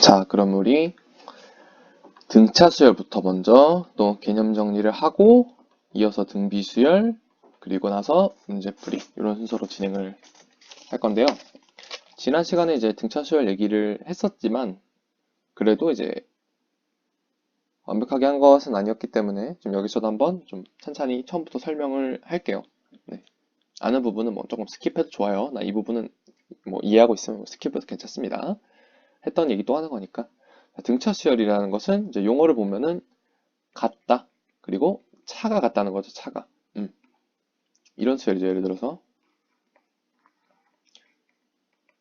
자, 그럼 우리 등차 수열부터 먼저 또 개념 정리를 하고 이어서 등비 수열, 그리고 나서 문제풀이 이런 순서로 진행을 할 건데요. 지난 시간에 이제 등차 수열 얘기를 했었지만 그래도 이제 완벽하게 한 것은 아니었기 때문에 좀 여기서도 한번 좀 천천히 처음부터 설명을 할게요. 네. 아는 부분은 뭐 조금 스킵해도 좋아요. 나 이 부분은 뭐 이해하고 있으면 스킵해도 괜찮습니다. 했던 얘기 또 하는 거니까. 등차 수열이라는 것은 이제 용어를 보면은 같다, 그리고 차가 같다는 거죠. 차가. 이런 수열이죠. 예를 들어서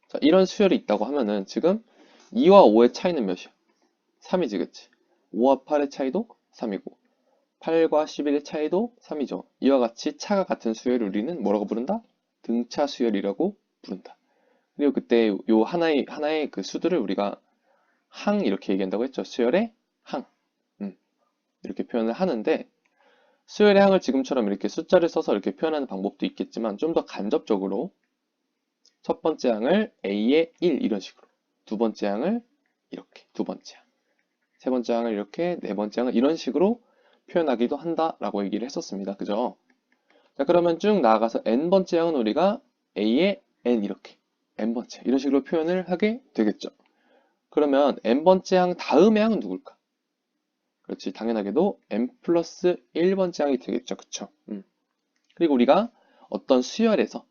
자, 이런 수열이 있다고 하면은 지금 2와 5의 차이는 몇이야? 3이지, 그치? 5와 8의 차이도 3이고 8과 11의 차이도 3이죠. 이와 같이 차가 같은 수열을 우리는 뭐라고 부른다? 등차 수열이라고 부른다. 그리고 그때 요 하나의 그 수들을 우리가 항 이렇게 얘기한다고 했죠. 수열의 항. 이렇게 표현을 하는데 수열의 항을 지금처럼 이렇게 숫자를 써서 이렇게 표현하는 방법도 있겠지만 좀 더 간접적으로 첫 번째 항을 A의 1 이런 식으로, 두 번째 항을 이렇게 두 번째 항, 세 번째 항을 이렇게, 네 번째 항을 이런 식으로 표현하기도 한다라고 얘기를 했었습니다. 그죠? 자, 그러면 쭉 나아가서 n번째 항은 우리가 A의 n 이렇게 n번째 이런 식으로 표현을 하게 되겠죠. 그러면 n번째 항 다음의 항은 누굴까? 그렇지, 당연하게도 n 플러스 1번째 항이 되겠죠. 그쵸? 그리고 우리가 어떤 수열에서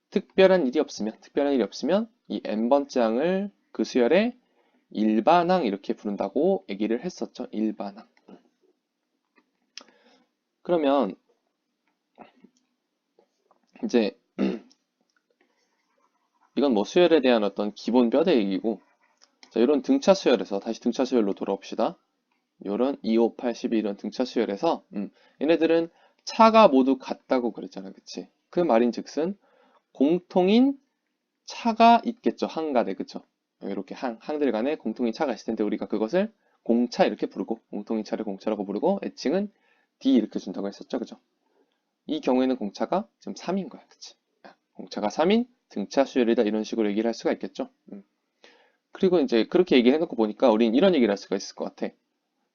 특별한 일이 없으면 이 n번째 항을 그 수열의 일반항 이렇게 부른다고 얘기를 했었죠. 일반항. 그러면 이제 이건 뭐 수열에 대한 어떤 기본 뼈대 얘기고, 자, 이런 등차 수열에서 다시 등차 수열로 돌아옵시다. 이런 2, 5, 8, 12 이런 등차 수열에서 얘네들은 차가 모두 같다고 그랬잖아. 그치? 그 말인즉슨 공통인 차가 있겠죠. 항간에. 그쵸? 이렇게 항들 간에 공통인 차가 있을 텐데 우리가 그것을 공차 이렇게 부르고, 공통인 차를 공차라고 부르고, 애칭은 D 이렇게 준다고 했었죠. 그죠? 이 경우에는 공차가 지금 3인 거야. 그치? 공차가 3인 등차 수열이다 이런 식으로 얘기를 할 수가 있겠죠. 그리고 이제 그렇게 얘기를 해놓고 보니까 우린 이런 얘기를 할 수가 있을 것 같아.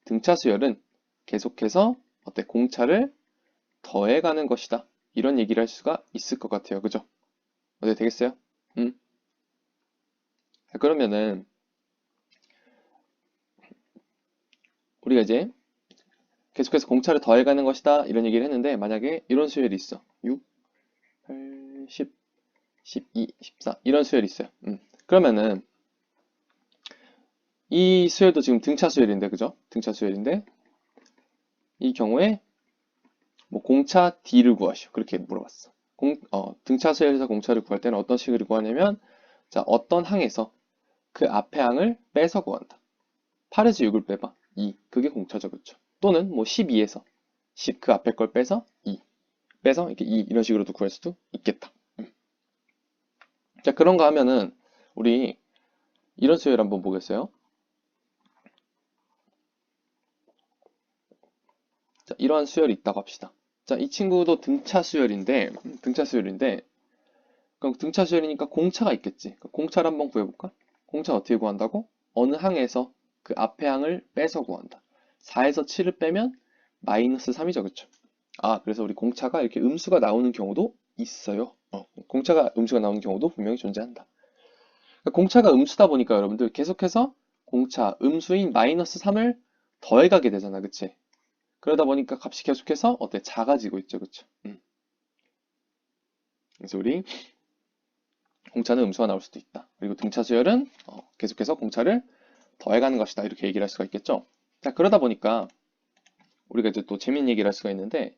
등차 수열은 계속해서 어때? 공차를 더해가는 것이다. 이런 얘기를 할 수가 있을 것 같아요. 그죠? 어때 되겠어요? 자, 그러면은 우리가 이제 계속해서 공차를 더해가는 것이다. 이런 얘기를 했는데 만약에 이런 수열이 있어. 6, 8, 10, 12, 14 이런 수열이 있어요. 그러면은 이 수열도 지금 등차 수열인데, 그죠? 등차 수열인데 이 경우에 뭐 공차 D를 구하시오. 그렇게 물어봤어. 등차 수열에서 공차를 구할 때는 어떤 식으로 구하냐면, 자, 어떤 항에서 그 앞에 항을 빼서 구한다. 8에서 6을 빼봐. 2. 그게 공차죠. 그쵸? 또는 뭐 12에서 10 그 앞에 걸 빼서 2. 빼서 이렇게 2 이런 식으로도 구할 수도 있겠다. 자, 그런가 하면은 우리 이런 수열 한번 보겠어요. 자, 이러한 수열이 있다고 합시다. 자, 이 친구도 등차 수열인데, 그럼 등차 수열이니까 공차가 있겠지. 공차를 한번 구해볼까? 공차 어떻게 구한다고? 어느 항에서 그 앞에 항을 빼서 구한다. 4에서 7을 빼면 마이너스 3이죠. 그쵸? 아, 그래서 우리 공차가 이렇게 음수가 나오는 경우도 있어요. 공차가 음수가 나오는 경우도 분명히 존재한다. 그러니까 공차가 음수다 보니까 여러분들 계속해서 공차 음수인 마이너스 3을 더해가게 되잖아. 그치? 그러다 보니까 값이 계속해서 어때? 작아지고 있죠. 그쵸? 그래서 우리 공차는 음수가 나올 수도 있다. 그리고 등차 수열은 계속해서 공차를 더해가는 것이다. 이렇게 얘기를 할 수가 있겠죠. 자, 그러다 보니까 우리가 이제 또 재밌는 얘기를 할 수가 있는데,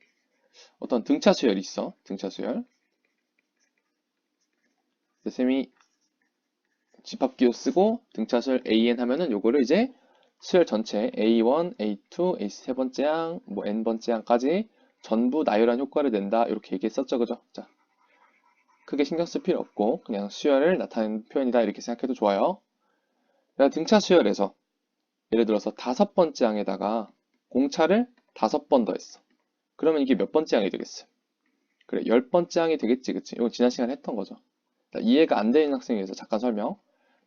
어떤 등차 수열이 있어. 등차 수열. 쌤이 집합기호 쓰고 등차 수열 AN 하면은 요거를 이제 수열 전체 A1, A2, A 세 번째 항, 뭐 N번째 항까지 전부 나열한 효과를 낸다. 이렇게 얘기했었죠. 그죠? 자, 크게 신경 쓸 필요 없고 그냥 수열을 나타내는 표현이다. 이렇게 생각해도 좋아요. 등차 수열에서 예를 들어서 5번째 항에다가 공차를 5번 더했어. 그러면 이게 몇 번째 항이 되겠어? 그래, 10번째 항이 되겠지, 그치? 이거 지난 시간에 했던 거죠. 자, 이해가 안 되는 학생에 의해서 잠깐 설명.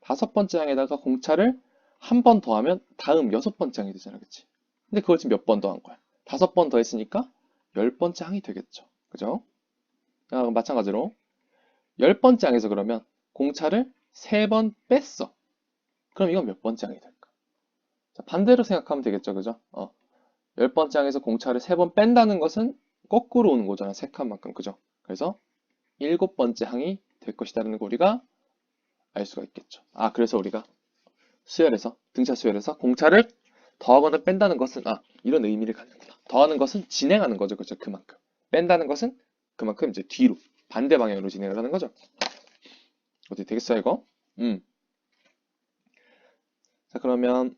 5번째 항에다가 공차를 한 번 더하면 다음 6번째 항이 되잖아, 그치? 근데 그걸 지금 몇 번 더한 거야? 5번 더했으니까 10번째 항이 되겠죠. 그죠? 마찬가지로 10번째 항에서 그러면 공차를 3번 뺐어. 그럼 이건 몇 번째 항이 될까? 자, 반대로 생각하면 되겠죠, 그죠? 10번째 항에서 공차를 3번 뺀다는 것은 거꾸로 오는 거잖아, 세 칸만큼, 그죠? 그래서 7번째 항이 될 것이라는 걸 우리가 알 수가 있겠죠. 그래서 우리가 수열에서, 등차 수열에서 공차를 더하거나 뺀다는 것은, 이런 의미를 갖는구나. 더하는 것은 진행하는 거죠, 그죠? 그만큼. 뺀다는 것은 그만큼 이제 뒤로, 반대 방향으로 진행을 하는 거죠. 어떻게 되겠어요, 이거? 자, 그러면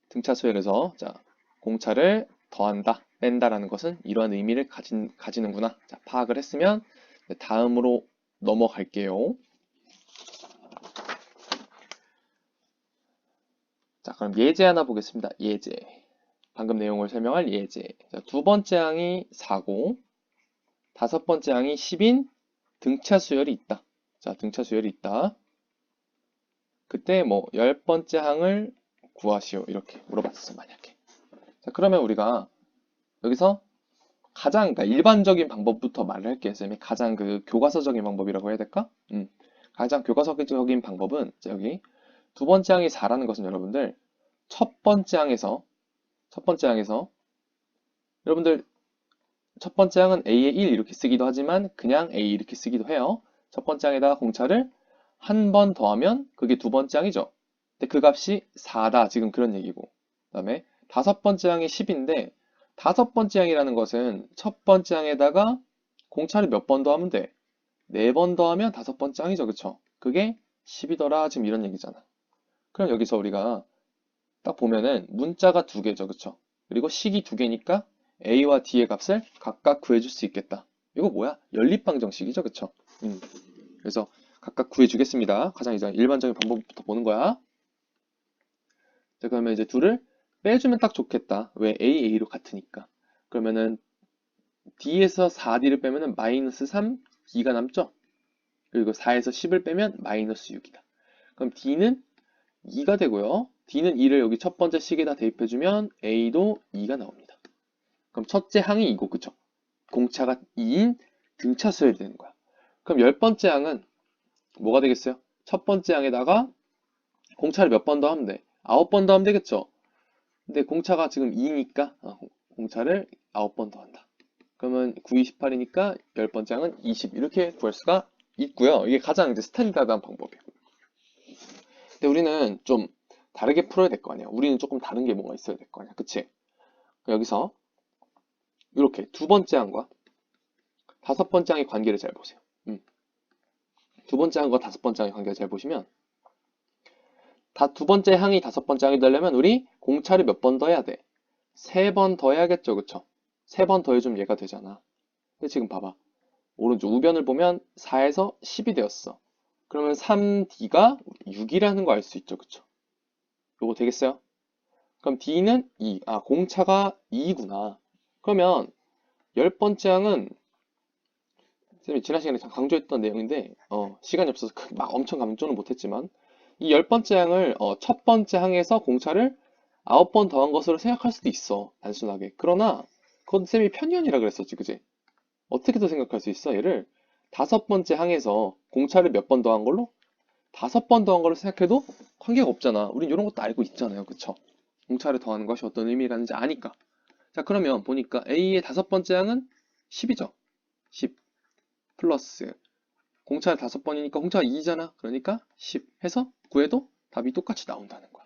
등차 수열에서, 자, 공차를 더한다, 뺀다라는 것은 이러한 의미를 가지는구나. 자, 파악을 했으면 다음으로 넘어갈게요. 자, 그럼 예제 하나 보겠습니다. 예제. 방금 내용을 설명할 예제. 자, 두 번째 항이 4고, 다섯 번째 항이 10인 등차 수열이 있다. 자, 등차 수열이 있다. 그때 뭐 10번째 항을 구하시오. 이렇게 물어봤어, 만약에. 자, 그러면 우리가 여기서 가장, 그러니까 일반적인 방법부터 말을 할게요. 쌤이 가장 그 교과서적인 방법이라고 해야 될까? 가장 교과서적인 방법은 여기 두 번째 항이 4라는 것은 여러분들 첫 번째 항에서 여러분들 첫 번째 항은 A에 1 이렇게 쓰기도 하지만 그냥 A 이렇게 쓰기도 해요. 첫 번째 항에다가 공차를 한 번 더하면 그게 두 번째 항이죠. 근데 그 값이 4다. 지금 그런 얘기고. 그 다음에 다섯 번째 항이 10인데 다섯 번째 항이라는 것은 첫 번째 항에다가 공차를 몇 번 더하면 돼? 4번 더하면 다섯 번째 항이죠. 그쵸? 그게 10이더라. 지금 이런 얘기잖아. 그럼 여기서 우리가 딱 보면은 문자가 두 개죠. 그쵸? 그리고 식이 두 개니까 A와 D의 값을 각각 구해줄 수 있겠다. 이거 뭐야? 연립방정식이죠. 그쵸? 그래서 각각 구해주겠습니다. 가장 이제 일반적인 방법부터 보는 거야. 자, 그러면 이제 둘을 빼주면 딱 좋겠다. 왜? A, A로 같으니까. 그러면은 D에서 4D를 빼면은 마이너스 3D가 남죠? 그리고 4에서 10을 빼면 마이너스 6이다. 그럼 D는 2가 되고요. D는 2를 여기 첫 번째 식에다 대입해주면 A도 2가 나옵니다. 그럼 첫째 항이 2고, 그쵸? 공차가 2인 등차 수열이 되는 거야. 그럼 10번째 항은 뭐가 되겠어요? 첫 번째 항에다가 공차를 몇 번 더 하면 돼? 9번 더 하면 되겠죠? 근데 공차가 지금 2니까 공차를 9번 더 한다. 그러면 9, 28이니까 10번째 항은 20 이렇게 구할 수가 있고요. 이게 가장 이제 스탠다드한 방법이에요. 근데 우리는 좀 다르게 풀어야 될 거 아니야. 우리는 조금 다른 게 뭐가 있어야 될 거 아니야. 그치? 여기서 이렇게 두 번째 항과 다섯 번째 항의 관계를 잘 보세요. 두 번째 항과 다섯 번째 항의 관계를 잘 보시면 두 번째 항이 다섯 번째 항이 되려면 우리 공차를 몇 번 더 해야 돼? 3번 더 해야겠죠. 그쵸? 3번 더해주면 얘가 되잖아. 근데 지금 봐봐. 오른쪽 우변을 보면 4에서 10이 되었어. 그러면 3D가 6이라는 거 알 수 있죠. 그쵸? 요거 되겠어요? 그럼 D는 2. 공차가 2구나. 그러면 10번째 항은 쌤이 지난 시간에 강조했던 내용인데 시간이 없어서 막 엄청 강조는 못했지만 이 10번째 항을 첫 번째 항에서 공차를 9번 더한 것으로 생각할 수도 있어. 단순하게. 그러나 그건 쌤이 편견이라 그랬었지. 그지? 어떻게 더 생각할 수 있어? 얘를 다섯 번째 항에서 공차를 몇 번 더한 걸로 5번 더한 걸로 생각해도 관계가 없잖아. 우린 이런 것도 알고 있잖아요. 그쵸? 공차를 더하는 것이 어떤 의미를 갖는지 아니까. 자, 그러면 보니까 A의 다섯 번째 항은 10이죠. 10 플러스 공차를 5번이니까 공차가 2잖아. 그러니까 10 해서 구해도 답이 똑같이 나온다는 거야.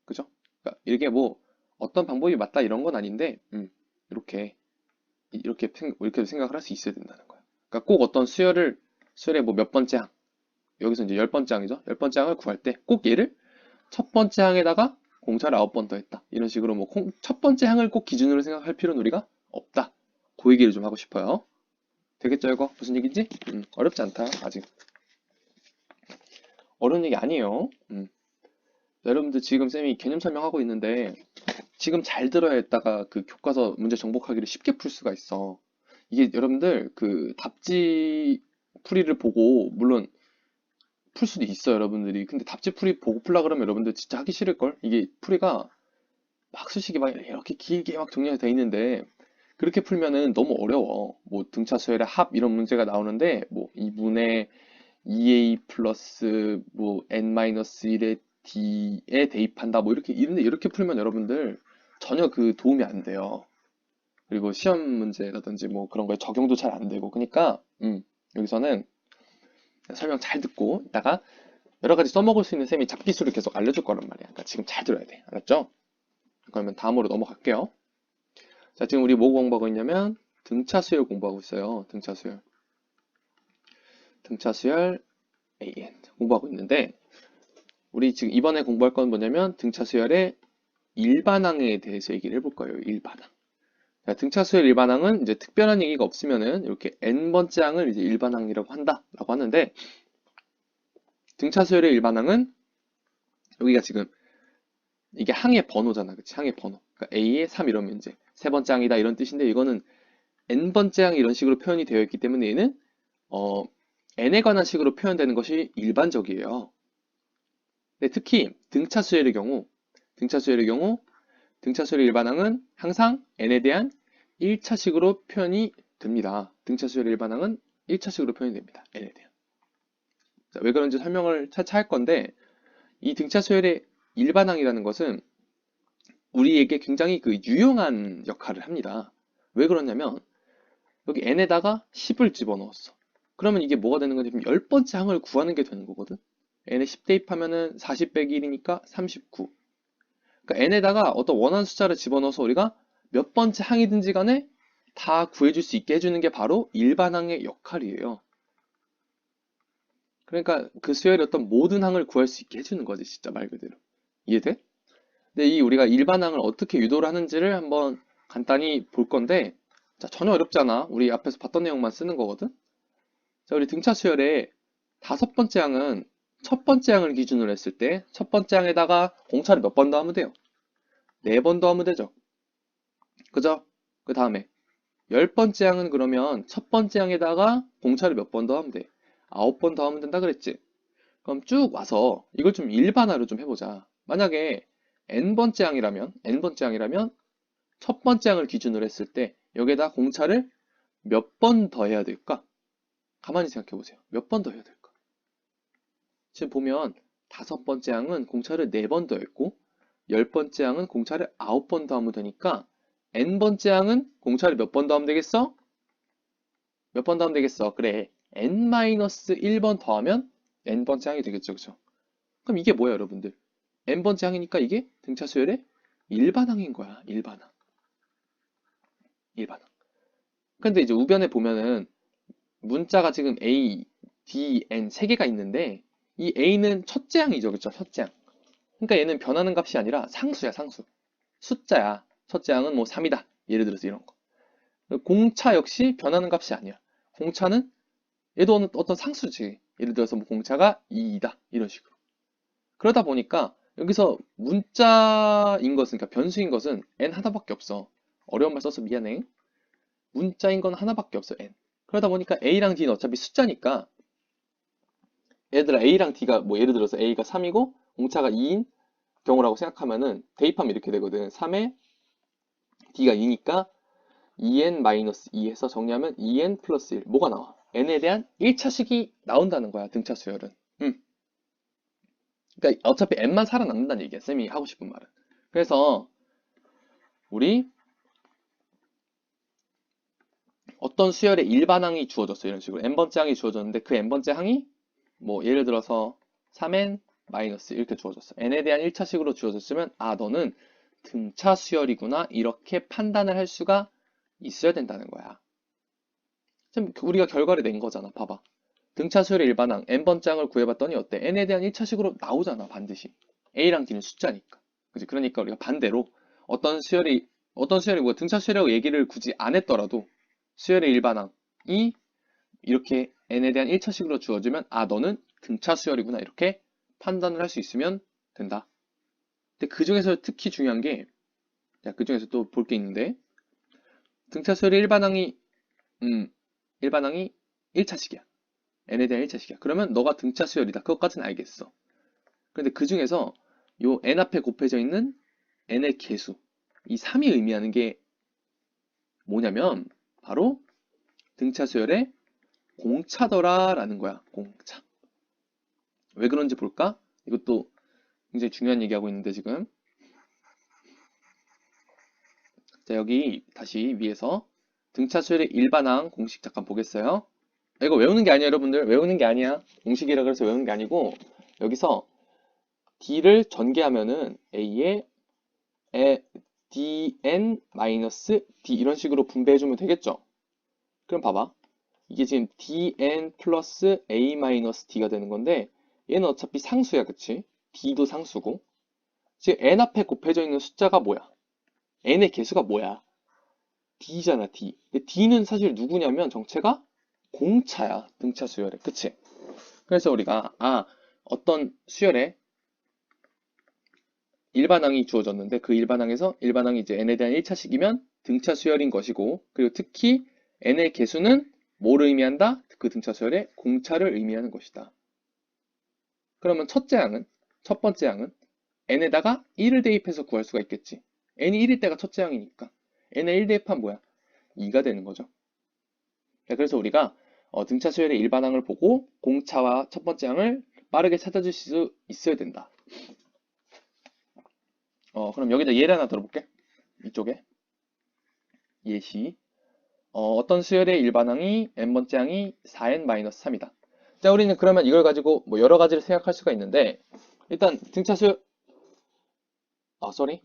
그죠? 그러니까 이게 뭐 어떤 방법이 맞다 이런 건 아닌데 이렇게 생각을 할 수 있어야 된다는 거야. 그러니까 꼭 어떤 수열의 뭐 몇 번째 항 여기서 이제 10번째 항이죠. 10번째 항을 구할 때 꼭 얘를 첫 번째 항에다가 공차를 9번 더 했다. 이런 식으로 뭐 첫 번째 항을 꼭 기준으로 생각할 필요는 우리가 없다. 그 얘기를 좀 하고 싶어요. 되겠죠, 이거? 무슨 얘기인지? 어렵지 않다, 아직. 어려운 얘기 아니에요. 여러분들 지금 쌤이 개념 설명하고 있는데 지금 잘 들어야 했다가 그 교과서 문제 정복하기를 쉽게 풀 수가 있어. 이게 여러분들 그 답지 풀이를 보고 물론 풀 수도 있어요, 여러분들이. 근데 답지풀이 보고 풀라 그러면 여러분들 진짜 하기 싫을걸? 이게 풀이가 막 수식이 막 이렇게 길게 막 정리가 돼 있는데 그렇게 풀면은 너무 어려워. 뭐 등차 수열의 합 이런 문제가 나오는데 뭐 2분의 2a 플러스 뭐 n-1의 d에 대입한다 뭐 이렇게 풀면 여러분들 전혀 그 도움이 안 돼요. 그리고 시험 문제라든지 뭐 그런 거에 적용도 잘 안 되고 그러니까 여기서는 설명 잘 듣고 이따가 여러 가지 써먹을 수 있는 셈이 잡기술을 계속 알려줄 거란 말이야. 그러니까 지금 잘 들어야 돼. 알았죠? 그러면 다음으로 넘어갈게요. 자, 지금 우리 뭐 공부하고 있냐면 등차 수열 공부하고 있어요. 등차 수열. 등차 수열 AN 공부하고 있는데 우리 지금 이번에 공부할 건 뭐냐면 등차 수열의 일반항에 대해서 얘기를 해볼 거예요. 일반항. 자, 등차 수열 일반항은 이제 특별한 얘기가 없으면은 이렇게 n번째 항을 이제 일반항이라고 한다라고 하는데 등차 수열의 일반항은 여기가 지금 이게 항의 번호잖아. 그치? 항의 번호. 그러니까 A에 3 이러면 이제 세 번째 항이다 이런 뜻인데 이거는 n번째 항 이런 식으로 표현이 되어 있기 때문에 얘는 n에 관한 식으로 표현되는 것이 일반적이에요. 근데 특히 등차 수열의 경우 등차 수열의 일반항은 항상 n에 대한 1차식으로 표현이 됩니다. 등차 수열의 일반항은 1차식으로 표현이 됩니다. n에 대한. 자, 왜 그런지 설명을 차차 할 건데 이 등차 수열의 일반항이라는 것은 우리에게 굉장히 그 유용한 역할을 합니다. 왜 그러냐면 여기 n에다가 10을 집어넣었어. 그러면 이게 뭐가 되는 거냐면 10번째 항을 구하는 게 되는 거거든. n에 10 대입하면은 40 빼기 1이니까 39. 그러니까 n에다가 어떤 원하는 숫자를 집어넣어서 우리가 몇 번째 항이든지 간에 다 구해줄 수 있게 해주는 게 바로 일반항의 역할이에요. 그러니까 그 수열의 어떤 모든 항을 구할 수 있게 해주는 거지, 진짜 말 그대로. 이해돼? 근데 이 우리가 일반항을 어떻게 유도를 하는지를 한번 간단히 볼 건데, 자, 전혀 어렵지 않아. 우리 앞에서 봤던 내용만 쓰는 거거든? 자, 우리 등차 수열의 5번째 항은 첫 번째 항을 기준으로 했을 때, 첫 번째 항에다가 공차를 몇 번 더 하면 돼요? 4번 더 하면 되죠. 그죠? 그 다음에 10번째 항은 그러면 첫 번째 항에다가 공차를 몇 번 더 하면 돼? 9번 더 하면 된다 그랬지? 그럼 쭉 와서 이걸 좀 일반화로 좀 해보자. 만약에 n번째 항이라면 첫 번째 항을 기준으로 했을 때 여기에다 공차를 몇 번 더 해야 될까? 가만히 생각해 보세요. 몇 번 더 해야 될까? 지금 보면 5번째 항은 공차를 4번 더 했고 10번째 항은 공차를 9번 더 하면 되니까 n번째 항은 공차를 몇 번 더 하면 되겠어? 몇 번 더 하면 되겠어? 그래. n-1번 더 하면 n번째 항이 되겠죠. 그죠? 그럼 이게 뭐야, 여러분들? n번째 항이니까 이게 등차 수열의 일반항인 거야. 일반항. 일반항. 근데 이제 우변에 보면은 문자가 지금 A, D, N 세 개가 있는데 이 A는 첫째 항이죠. 그쵸? 첫째 항. 그러니까 얘는 변하는 값이 아니라 상수야, 상수. 숫자야. 첫째 항은 뭐 3이다. 예를 들어서 이런 거. 공차 역시 변하는 값이 아니야. 공차는 얘도 어떤 상수지. 예를 들어서 뭐 공차가 2이다. 이런 식으로. 그러다 보니까 여기서 문자인 것은, 그러니까 변수인 것은 n 하나밖에 없어. 어려운 말 써서 미안해. 문자인 건 하나밖에 없어, n. 그러다 보니까 a랑 d는 어차피 숫자니까 얘들아 a랑 d가 뭐 예를 들어서 a가 3이고 공차가 2인 경우라고 생각하면은 대입하면 이렇게 되거든. 3에 d가 2니까 2n-2 해서 정리하면 2n 플러스 1. 뭐가 나와? n에 대한 1차식이 나온다는 거야, 등차 수열은. 그러니까 어차피 n만 살아남는다는 얘기야, 쌤이 하고 싶은 말은. 그래서 우리 어떤 수열의 일반항이 주어졌어, 이런 식으로. n번째 항이 주어졌는데 그 n번째 항이 뭐 예를 들어서 3n 마이너스 이렇게 주어졌어. n에 대한 1차식으로 주어졌으면 아, 너는 등차 수열이구나, 이렇게 판단을 할 수가 있어야 된다는 거야. 지금 우리가 결과를 낸 거잖아. 봐봐. 등차 수열의 일반항 n번째 항을 구해봤더니 어때? n에 대한 1차식으로 나오잖아, 반드시. a랑 d는 숫자니까. 그지? 그러니까 우리가 반대로 어떤 수열이 뭐 등차 수열이라고 얘기를 굳이 안 했더라도 수열의 일반항이 이렇게 n에 대한 1차식으로 주어지면 아, 너는 등차 수열이구나, 이렇게 판단을 할 수 있으면 된다. 근데 그 중에서 특히 중요한 게, 그 중에서 또 볼 게 있는데, 등차 수열의 일반항이 1차식이야. n에 대한 1차식이야. 그러면 너가 등차 수열이다. 그것까지는 알겠어. 그런데 그 중에서 요 n 앞에 곱해져 있는 n의 개수, 이 3이 의미하는 게 뭐냐면 바로 등차 수열의 공차더라라는 거야. 공차. 왜 그런지 볼까? 이것도 굉장히 중요한 얘기하고 있는데 지금. 자, 여기 다시 위에서 등차 수열의 일반항 공식 잠깐 보겠어요. 이거 외우는 게 아니야, 여러분들. 외우는 게 아니야. 공식이라 그래서 외우는 게 아니고 여기서 d를 전개하면은 a에 dn-d 이런 식으로 분배해주면 되겠죠? 그럼 봐봐. 이게 지금 dn 플러스 a-d가 되는 건데 얘는 어차피 상수야, 그치? d도 상수고. 지금 n 앞에 곱해져 있는 숫자가 뭐야? n의 개수가 뭐야? d잖아, d. 근데 d는 사실 누구냐면 정체가 공차야, 등차 수열에. 그치? 그래서 우리가 어떤 수열에 일반항이 주어졌는데 그 일반항에서 일반항이 이제 n에 대한 1차식이면 등차 수열인 것이고, 그리고 특히 n의 개수는 뭐를 의미한다? 그 등차 수열의 공차를 의미하는 것이다. 그러면 첫 번째 항은 n에다가 1을 대입해서 구할 수가 있겠지. n이 1일 때가 첫째 항이니까 n에 1 대입하면 뭐야? 2가 되는 거죠. 그래서 우리가 등차 수열의 일반항을 보고 공차와 첫 번째 항을 빠르게 찾아줄 수 있어야 된다. 그럼 여기다 예를 하나 들어볼게. 이쪽에 예시. 어떤 수열의 일반항이 n번째 항이 4n-3이다. 자, 우리는 그러면 이걸 가지고 뭐 여러 가지를 생각할 수가 있는데, 일단 등차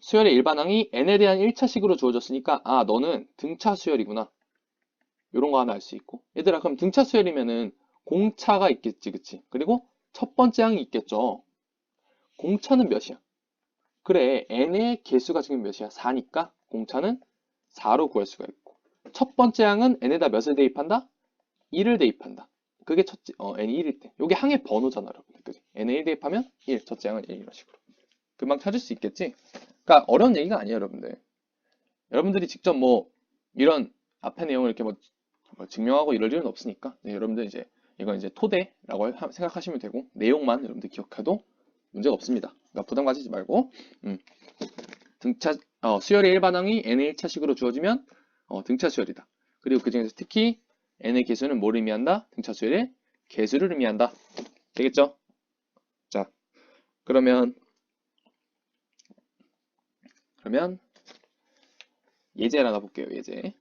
수열의 일반항이 n에 대한 1차식으로 주어졌으니까 너는 등차 수열이구나. 이런 거 하나 알 수 있고. 얘들아, 그럼 등차 수열이면은 공차가 있겠지, 그치? 그리고 첫 번째 항이 있겠죠. 공차는 몇이야? 그래, n의 개수가 지금 몇이야? 4니까 공차는 4로 구할 수가 있고, 첫 번째 항은 n에다 몇을 대입한다? 1을 대입한다. 그게 n이 1일 때. 이게 항의 번호잖아, 여러분들. 그지? n에 1 대입하면 1, 첫째 항은 1 이런 식으로. 금방 찾을 수 있겠지? 그러니까 어려운 얘기가 아니에요, 여러분들. 여러분들이 직접 뭐 이런 앞의 내용을 이렇게 뭐 증명하고 이럴 일은 없으니까, 여러분들 이제 이건 이제 토대라고 생각하시면 되고, 내용만 여러분들 기억해도 문제가 없습니다. 그러니까 부담 가지지 말고, 수열의 일반항이 n의 1차식으로 주어지면 등차 수열이다. 그리고 그 중에서 특히 n의 개수는 뭘 의미한다? 등차 수열의 개수를 의미한다. 되겠죠? 자, 그러면 예제를 하나 볼게요. 예제.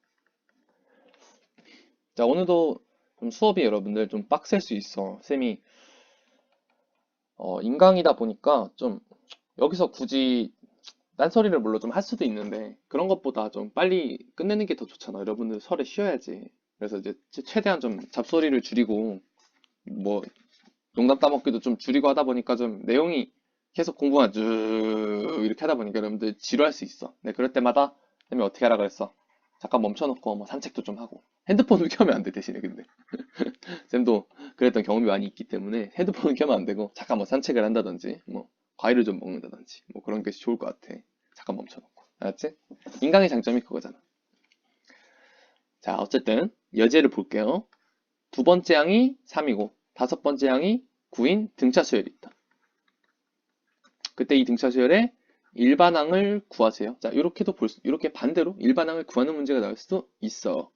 자, 오늘도 좀 수업이 여러분들 좀 빡셀 수 있어. 쌤이 인강이다 보니까 좀 여기서 굳이 딴소리를 물론 좀 할 수도 있는데 그런 것보다 좀 빨리 끝내는 게 더 좋잖아. 여러분들 설에 쉬어야지. 그래서 이제 최대한 좀 잡소리를 줄이고 뭐 농담 따먹기도 좀 줄이고 하다 보니까 좀 내용이 계속 공부만 쭉 이렇게 하다 보니까 여러분들 지루할 수 있어. 네, 그럴 때마다 쌤이 어떻게 하라 그랬어? 잠깐 멈춰놓고 뭐 산책도 좀 하고, 핸드폰을 켜면 안 돼, 대신에. 근데 쌤도 그랬던 경험이 많이 있기 때문에 핸드폰을 켜면 안 되고 잠깐 뭐 산책을 한다든지 뭐 과일을 좀 먹는다든지 뭐 그런 게 좋을 것 같아. 잠깐 멈춰놓고. 알았지? 인강의 장점이 그거잖아. 자, 어쨌든 여제를 볼게요. 두 번째 항이 3이고 다섯 번째 항이 9인 등차 수열이 있다. 그때 이 등차 수열의 일반항을 구하세요. 자, 이렇게 반대로 일반항을 구하는 문제가 나올 수도 있어.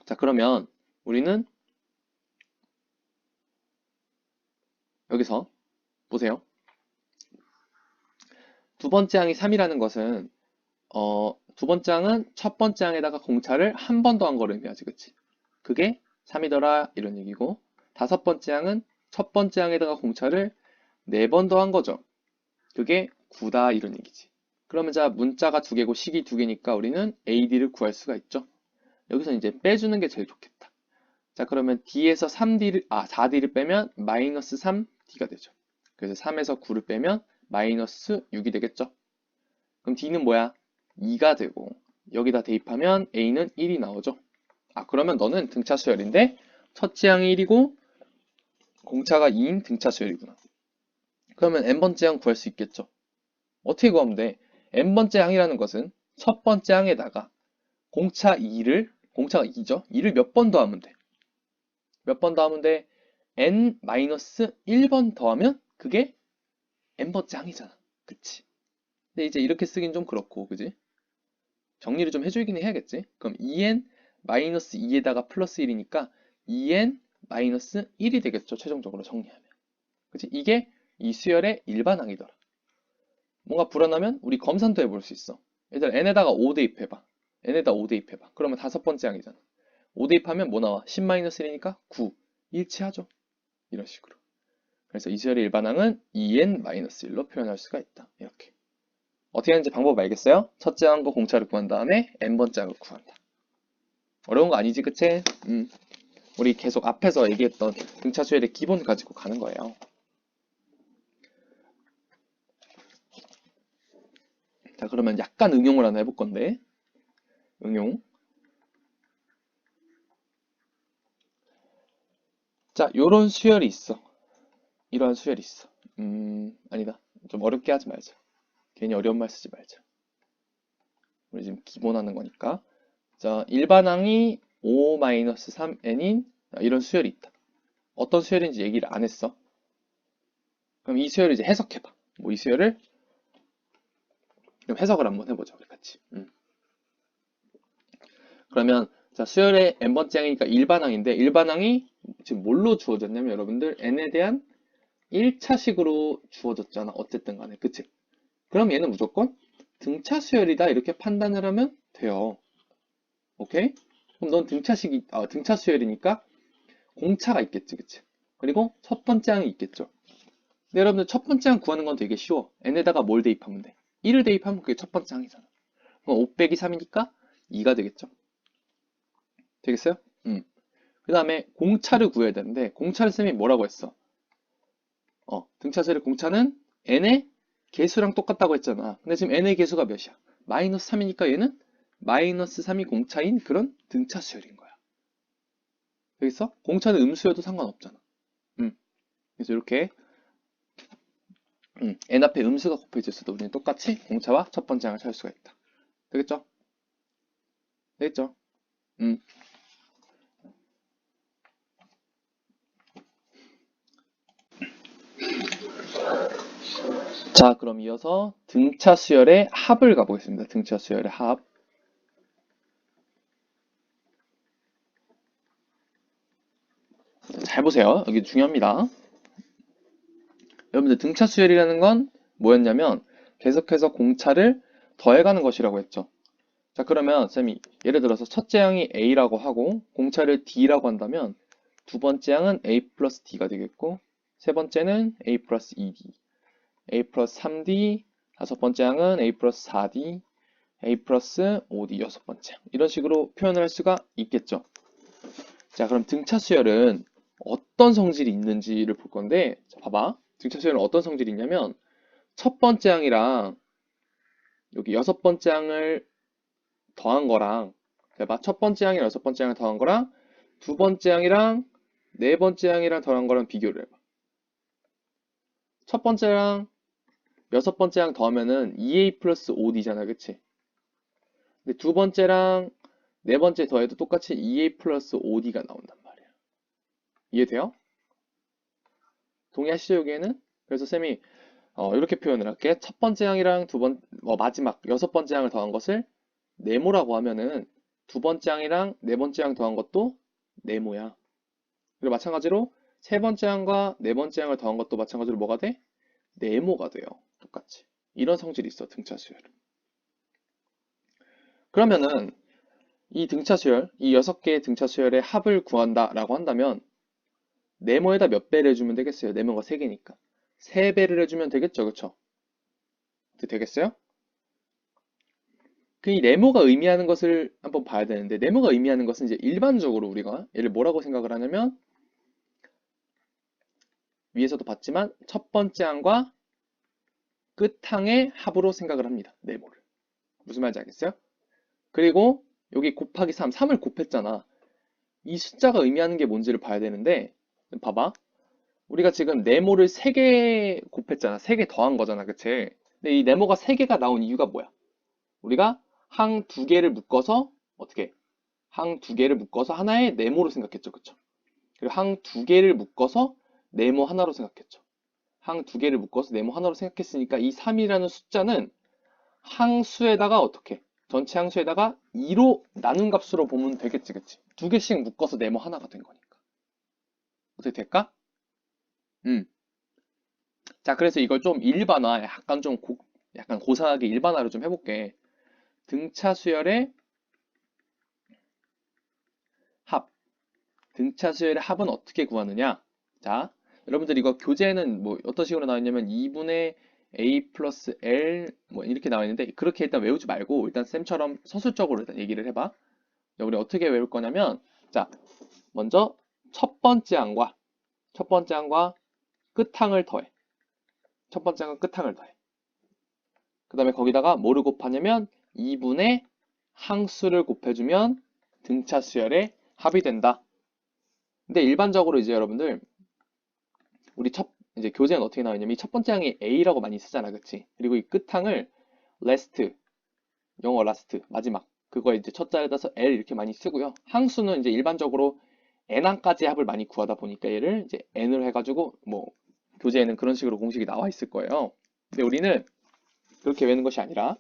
자, 그러면 우리는 여기서 보세요. 두 번째 항이 3이라는 것은 두 번째 항은 첫 번째 항에다가 공차를 한 번 더 한 거를 의미하지, 그치? 그게 3이더라 이런 얘기고, 다섯 번째 항은 첫 번째 항에다가 공차를 4번 더 한 거죠. 그게 9다 이런 얘기지. 그러면 자, 문자가 2개고 식이 2개니까 우리는 AD를 구할 수가 있죠. 여기서 이제 빼주는 게 제일 좋겠다. 자, 그러면 D에서 4D를 빼면 마이너스 3D가 되죠. 그래서 3에서 9를 빼면 마이너스 6이 되겠죠. 그럼 D는 뭐야? 2가 되고, 여기다 대입하면 A는 1이 나오죠. 그러면 너는 등차 수열인데 첫째 항이 1이고 공차가 2인 등차 수열이구나. 그러면 n번째 항 구할 수 있겠죠. 어떻게 구하면 돼? n번째 항이라는 것은 첫 번째 항에다가 공차가 2죠? 2를 몇 번 더하면 돼? 몇 번 더하면 돼? n-1번 더하면 그게 n번째 항이잖아. 그치? 근데 이제 이렇게 쓰긴 좀 그렇고, 그지? 정리를 좀 해주긴 해야겠지? 그럼 2n-2에다가 플러스 1이니까 2n-1이 되겠죠, 최종적으로 정리하면. 그치? 이게 이 수열의 일반항이더라. 뭔가 불안하면 우리 검산도 해볼 수 있어. 얘들아, n에다가 5 대입해봐. n에다 5 대입해봐. 그러면 다섯 번째 항이잖아. 5 대입하면 뭐 나와? 10-1이니까 9. 일치하죠? 이런 식으로. 그래서 이 수열의 일반항은 2n-1로 표현할 수가 있다. 이렇게. 어떻게 하는지 방법 알겠어요? 첫째 항과 공차를 구한 다음에 n번째 항을 구한다. 어려운 거 아니지, 그치? 우리 계속 앞에서 얘기했던 등차 수열의 기본 가지고 가는 거예요. 자, 그러면 약간 응용을 하나 해볼 건데. 응용. 자, 요런 수열이 있어. 이러한 수열이 있어. 아니다. 좀 어렵게 하지 말자. 괜히 어려운 말 쓰지 말자. 우리 지금 기본 하는 거니까. 자, 일반항이 5-3n인 이런 수열이 있다. 어떤 수열인지 얘기를 안 했어. 그럼 이 수열을 이제 해석해봐. 뭐 이 수열을 그럼 해석을 한번 해보자, 우리 같이. 그러면 자, 수열의 n번째 항이니까 일반항인데 일반항이 지금 뭘로 주어졌냐면 여러분들 n에 대한 1차식으로 주어졌잖아. 어쨌든 간에. 그치? 그럼 얘는 무조건 등차 수열이다 이렇게 판단을 하면 돼요. 오케이? 그럼 넌 등차 수열이니까 공차가 있겠지. 그치? 그리고 첫 번째 항이 있겠죠. 근데 여러분들 첫 번째 항 구하는 건 되게 쉬워. n에다가 뭘 대입하면 돼? 1을 대입하면 그게 첫 번째 항이잖아. 그럼 5 빼기 3이니까 2가 되겠죠. 되겠어요? 그 다음에 공차를 구해야 되는데 공차를 쌤이 뭐라고 했어? 등차수열의 공차는 n의 개수랑 똑같다고 했잖아. 근데 지금 n의 개수가 몇이야? 마이너스 3이니까 얘는 마이너스 3이 공차인 그런 등차수열인 거야. 되겠어? 공차는 음수여도 상관없잖아. 그래서 이렇게 n 앞에 음수가 곱해져 있어도 우리는 똑같이 공차와 첫 번째 항을 찾을 수가 있다. 되겠죠? 되겠죠? 음. 자, 그럼 이어서 등차 수열의 합을 가보겠습니다. 등차 수열의 합. 잘 보세요. 여기 중요합니다. 여러분들 등차 수열이라는 건 뭐였냐면 계속해서 공차를 더해가는 것이라고 했죠. 자, 그러면 쌤이 예를 들어서 첫째 항이 A라고 하고 공차를 D라고 한다면 두 번째 항은 A 플러스 D가 되겠고 세 번째는 A 플러스 2D, A 플러스 3D, 다섯 번째 항은 A 플러스 4D, A 플러스 5D, 여섯 번째 항. 이런 식으로 표현을 할 수가 있겠죠. 자, 그럼 등차 수열은 어떤 성질이 있는지를 볼 건데 자, 봐봐. 등차 수열은 어떤 성질이 있냐면 첫 번째 항이랑 여기 여섯 번째 항을 더한 거랑 봐봐. 첫 번째 항이랑 여섯 번째 항을 더한 거랑 두 번째 항이랑 네 번째 항이랑 더한 거랑 비교를 해봐. 첫 번째랑 여섯 번째 항 더하면은 2a 플러스 5d잖아. 그치? 근데 두 번째랑 네 번째 더해도 똑같이 2a 플러스 5d가 나온단 말이야. 이해돼요? 동의하시죠, 여기에는? 그래서 쌤이 이렇게 표현을 할게. 첫 번째 항이랑 마지막 여섯 번째 항을 더한 것을 네모라고 하면은 두 번째 항이랑 네 번째 항 더한 것도 네모야. 그리고 마찬가지로 세 번째 항과 네 번째 항을 더한 것도 마찬가지로 뭐가 돼? 네모가 돼요. 똑같이. 이런 성질이 있어, 등차 수열. 그러면은 이 등차 수열, 이 6개의 등차 수열의 합을 구한다라고 한다면 네모에다 몇 배를 해주면 되겠어요? 네모가 3개니까. 3배를 해주면 되겠죠, 그쵸? 되겠어요? 그 이 네모가 의미하는 것을 한번 봐야 되는데 네모가 의미하는 것은 이제 일반적으로 우리가 얘를 뭐라고 생각을 하냐면 위에서도 봤지만 첫 번째 항과 끝항의 합으로 생각을 합니다. 네모를. 무슨 말인지 알겠어요? 그리고 여기 곱하기 3, 3을 곱했잖아. 이 숫자가 의미하는 게 뭔지를 봐야 되는데 봐봐. 우리가 지금 네모를 3개 곱했잖아. 3개 더한 거잖아. 그치? 근데 이 네모가 3개가 나온 이유가 뭐야? 우리가 항 2개를 묶어서 어떻게? 항 2개를 묶어서 하나의 네모로 생각했죠. 그쵸? 그리고 항 두 개를 묶어서 네모 하나로 생각했죠. 항 두 개를 묶어서 네모 하나로 생각했으니까 이 3이라는 숫자는 항수에다가 어떻게? 전체 항수에다가 2로 나눈 값으로 보면 되겠지, 그치? 두 개씩 묶어서 네모 하나가 된 거니까. 어떻게 될까? 자, 그래서 이걸 좀 일반화, 약간 고상하게 일반화를 좀 해볼게. 등차 수열의 합. 등차 수열의 합은 어떻게 구하느냐? 자, 여러분들 이거 교재에는 뭐 어떤 식으로 나와 있냐면 2분의 a 플러스 l 뭐 이렇게 나와 있는데 그렇게 일단 외우지 말고 일단 쌤처럼 서술적으로 일단 얘기를 해봐. 자, 우리 어떻게 외울 거냐면 자, 먼저 첫 번째 항과 끝항을 더해. 첫 번째 항과 끝항을 더해. 그 다음에 거기다가 뭐를 곱하냐면 2분의 항수를 곱해주면 등차 수열의 합이 된다. 근데 일반적으로 이제 여러분들 우리 이제 교재는 어떻게 나오냐면 이 첫 번째 항이 A라고 많이 쓰잖아, 그치? 그리고 이 끝항을 last, 영어 last, 마지막. 그거 이제 첫 자리에 따서 L 이렇게 많이 쓰고요. 항수는 이제 일반적으로 n항까지 합을 많이 구하다 보니까 얘를 이제 n으로 해가지고 뭐 교재에는 그런 식으로 공식이 나와 있을 거예요. 근데 우리는 그렇게 외우는 것이 아니라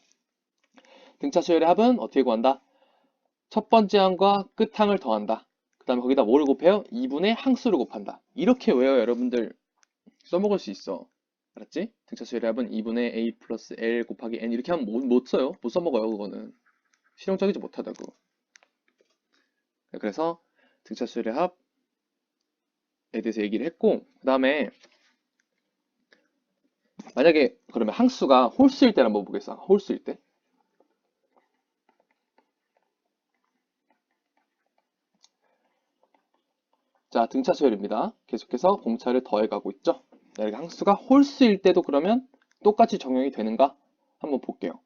등차 수열의 합은 어떻게 구한다? 첫 번째 항과 끝항을 더한다. 그 다음에 거기다 뭐를 곱해요? 2분의 항수를 곱한다. 이렇게 외워 여러분들 써먹을 수 있어. 알았지? 등차 수열의 합은 2분의 a 플러스 l 곱하기 n 이렇게 하면 못 써요. 못 써먹어요. 그거는. 실용적이지 못하다고. 그래서 등차 수열의 합에 대해서 얘기를 했고 그 다음에 만약에 그러면 항수가 홀수일 때를 한번 보겠어. 홀수일 때. 자, 등차 수열입니다. 계속해서 공차를 더해가고 있죠. 자, 이렇게 항수가 홀수일 때도 그러면 똑같이 적용이 되는가? 한번 볼게요.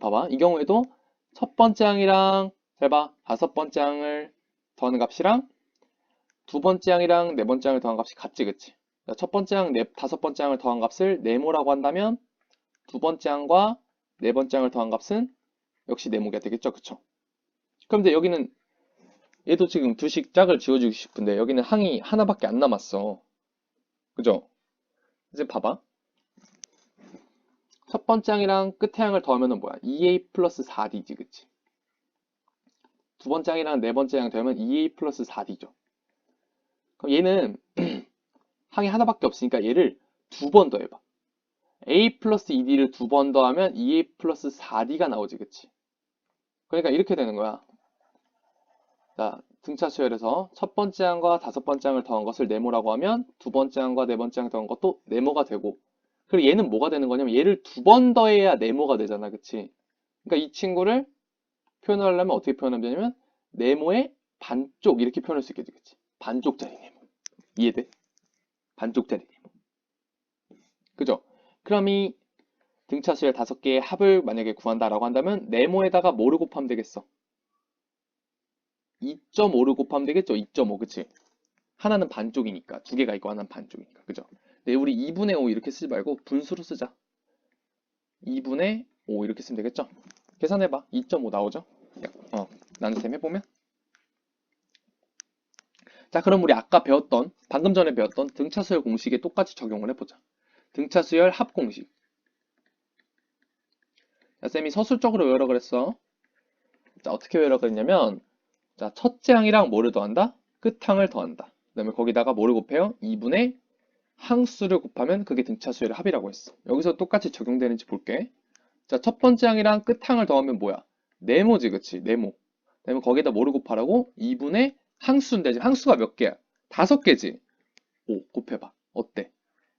봐봐. 이 경우에도 첫 번째 항이랑 잘 봐. 다섯 번째 항을 더하는 값이랑 두 번째 항이랑 네 번째 항을 더한 값이 같지, 그치? 자, 첫 번째 항, 다섯 번째 항을 더한 값을 네모라고 한다면 두 번째 항과 네 번째 항을 더한 값은 역시 네모가 되겠죠, 그쵸? 그런데 여기는 얘도 지금 두식 짝을 지워주고 싶은데 여기는 항이 하나밖에 안 남았어. 그죠? 이제 봐봐. 첫 번째 항이랑 끝에 항을 더하면 뭐야? 2a 플러스 4d지, 그치? 두 번째 항이랑 네 번째 항 더하면 2a 플러스 4d죠. 그럼 얘는 항이 하나밖에 없으니까 얘를 두 번 더해봐. a 플러스 2d를 두 번 더하면 2a 플러스 4d가 나오지, 그치? 그러니까 이렇게 되는 거야. 자, 등차 수열에서 첫 번째 항과 다섯 번째 항을 더한 것을 네모라고 하면 두 번째 항과 네 번째 항 더한 것도 네모가 되고 그리고 얘는 뭐가 되는 거냐면 얘를 두 번 더해야 네모가 되잖아, 그치? 그러니까 이 친구를 표현하려면 어떻게 표현하면 되냐면 네모의 반쪽 이렇게 표현할 수 있겠지, 그치? 반쪽짜리 네모. 이해돼? 반쪽짜리 네모. 그죠? 그럼 이 등차 수열 다섯 개의 합을 만약에 구한다라고 한다면 네모에다가 뭐를 곱하면 되겠어? 2.5를 곱하면 되겠죠? 2.5, 그치? 하나는 반쪽이니까 두 개가 있고 하나는 반쪽이니까, 그죠? 네, 우리 2분의 5 이렇게 쓰지 말고 분수로 쓰자. 2분의 5 이렇게 쓰면 되겠죠? 계산해봐. 2.5 나오죠? 나눗셈 해보면. 자, 그럼 우리 아까 배웠던, 방금 전에 배웠던 등차수열 공식에 똑같이 적용을 해보자. 등차수열 합 공식. 자, 쌤이 서술적으로 외우라 그랬어. 자, 어떻게 외우라 그랬냐면, 자, 첫째 항이랑 뭐를 더한다? 끝항을 더한다. 그 다음에 거기다가 뭐를 곱해요? 2분의 항수를 곱하면 그게 등차수열의 합이라고 했어. 여기서 똑같이 적용되는지 볼게. 자, 첫 번째 항이랑 끝항을 더하면 뭐야? 네모지, 그치? 네모. 그다음에 거기다 뭐를 곱하라고? 2분의 항수인데 항수가 몇 개야? 5개지? 5 곱해봐. 어때?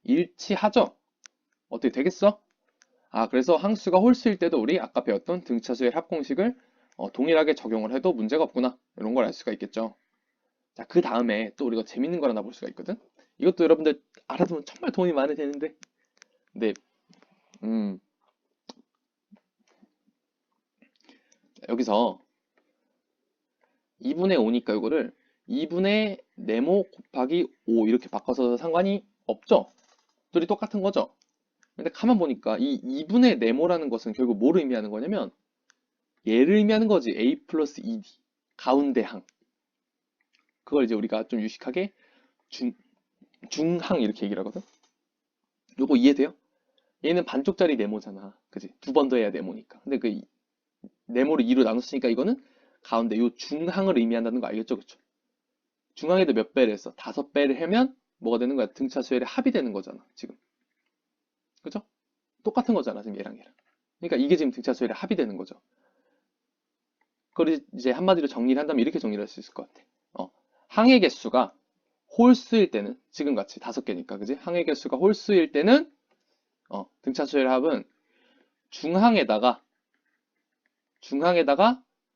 일치하죠? 어떻게 되겠어? 아, 그래서 항수가 홀수일 때도 우리 아까 배웠던 등차수열 합공식을 동일하게 적용을 해도 문제가 없구나. 이런 걸 알 수가 있겠죠. 자, 그 다음에 또 우리가 재밌는 걸 하나 볼 수가 있거든? 이것도 여러분들 알아두면 정말 도움이 많이 되는데. 근데, 음, 여기서 2분의 5니까 이거를 2분의 네모 곱하기 5 이렇게 바꿔서 상관이 없죠? 둘이 똑같은 거죠? 근데 가만 보니까 이 2분의 네모라는 것은 결국 뭐를 의미하는 거냐면 얘를 의미하는 거지. a 플러스 2d 가운데 항. 그걸 이제 우리가 좀 유식하게 중항 이렇게 얘기를 하거든. 요거 이해돼요? 얘는 반쪽짜리 네모잖아. 그지? 두 번 더 해야 네모니까. 근데 그 네모를 2로 나눴으니까 이거는 가운데 요 중항을 의미한다는 거 알겠죠? 그쵸? 중항에도 몇 배를 했어? 5배를 하면 뭐가 되는 거야? 등차 수열의 합이 되는 거잖아. 지금. 그죠? 똑같은 거잖아. 지금 얘랑 얘랑. 그러니까 이게 지금 등차 수열의 합이 되는 거죠. 그걸 이제 한마디로 정리를 한다면 이렇게 정리를 할 수 있을 것 같아. 항의 개수가 홀수일 때는 지금 같이 5개니까 그지? 항의 개수가 홀수일 때는 등차 수열의 합은 중항에다가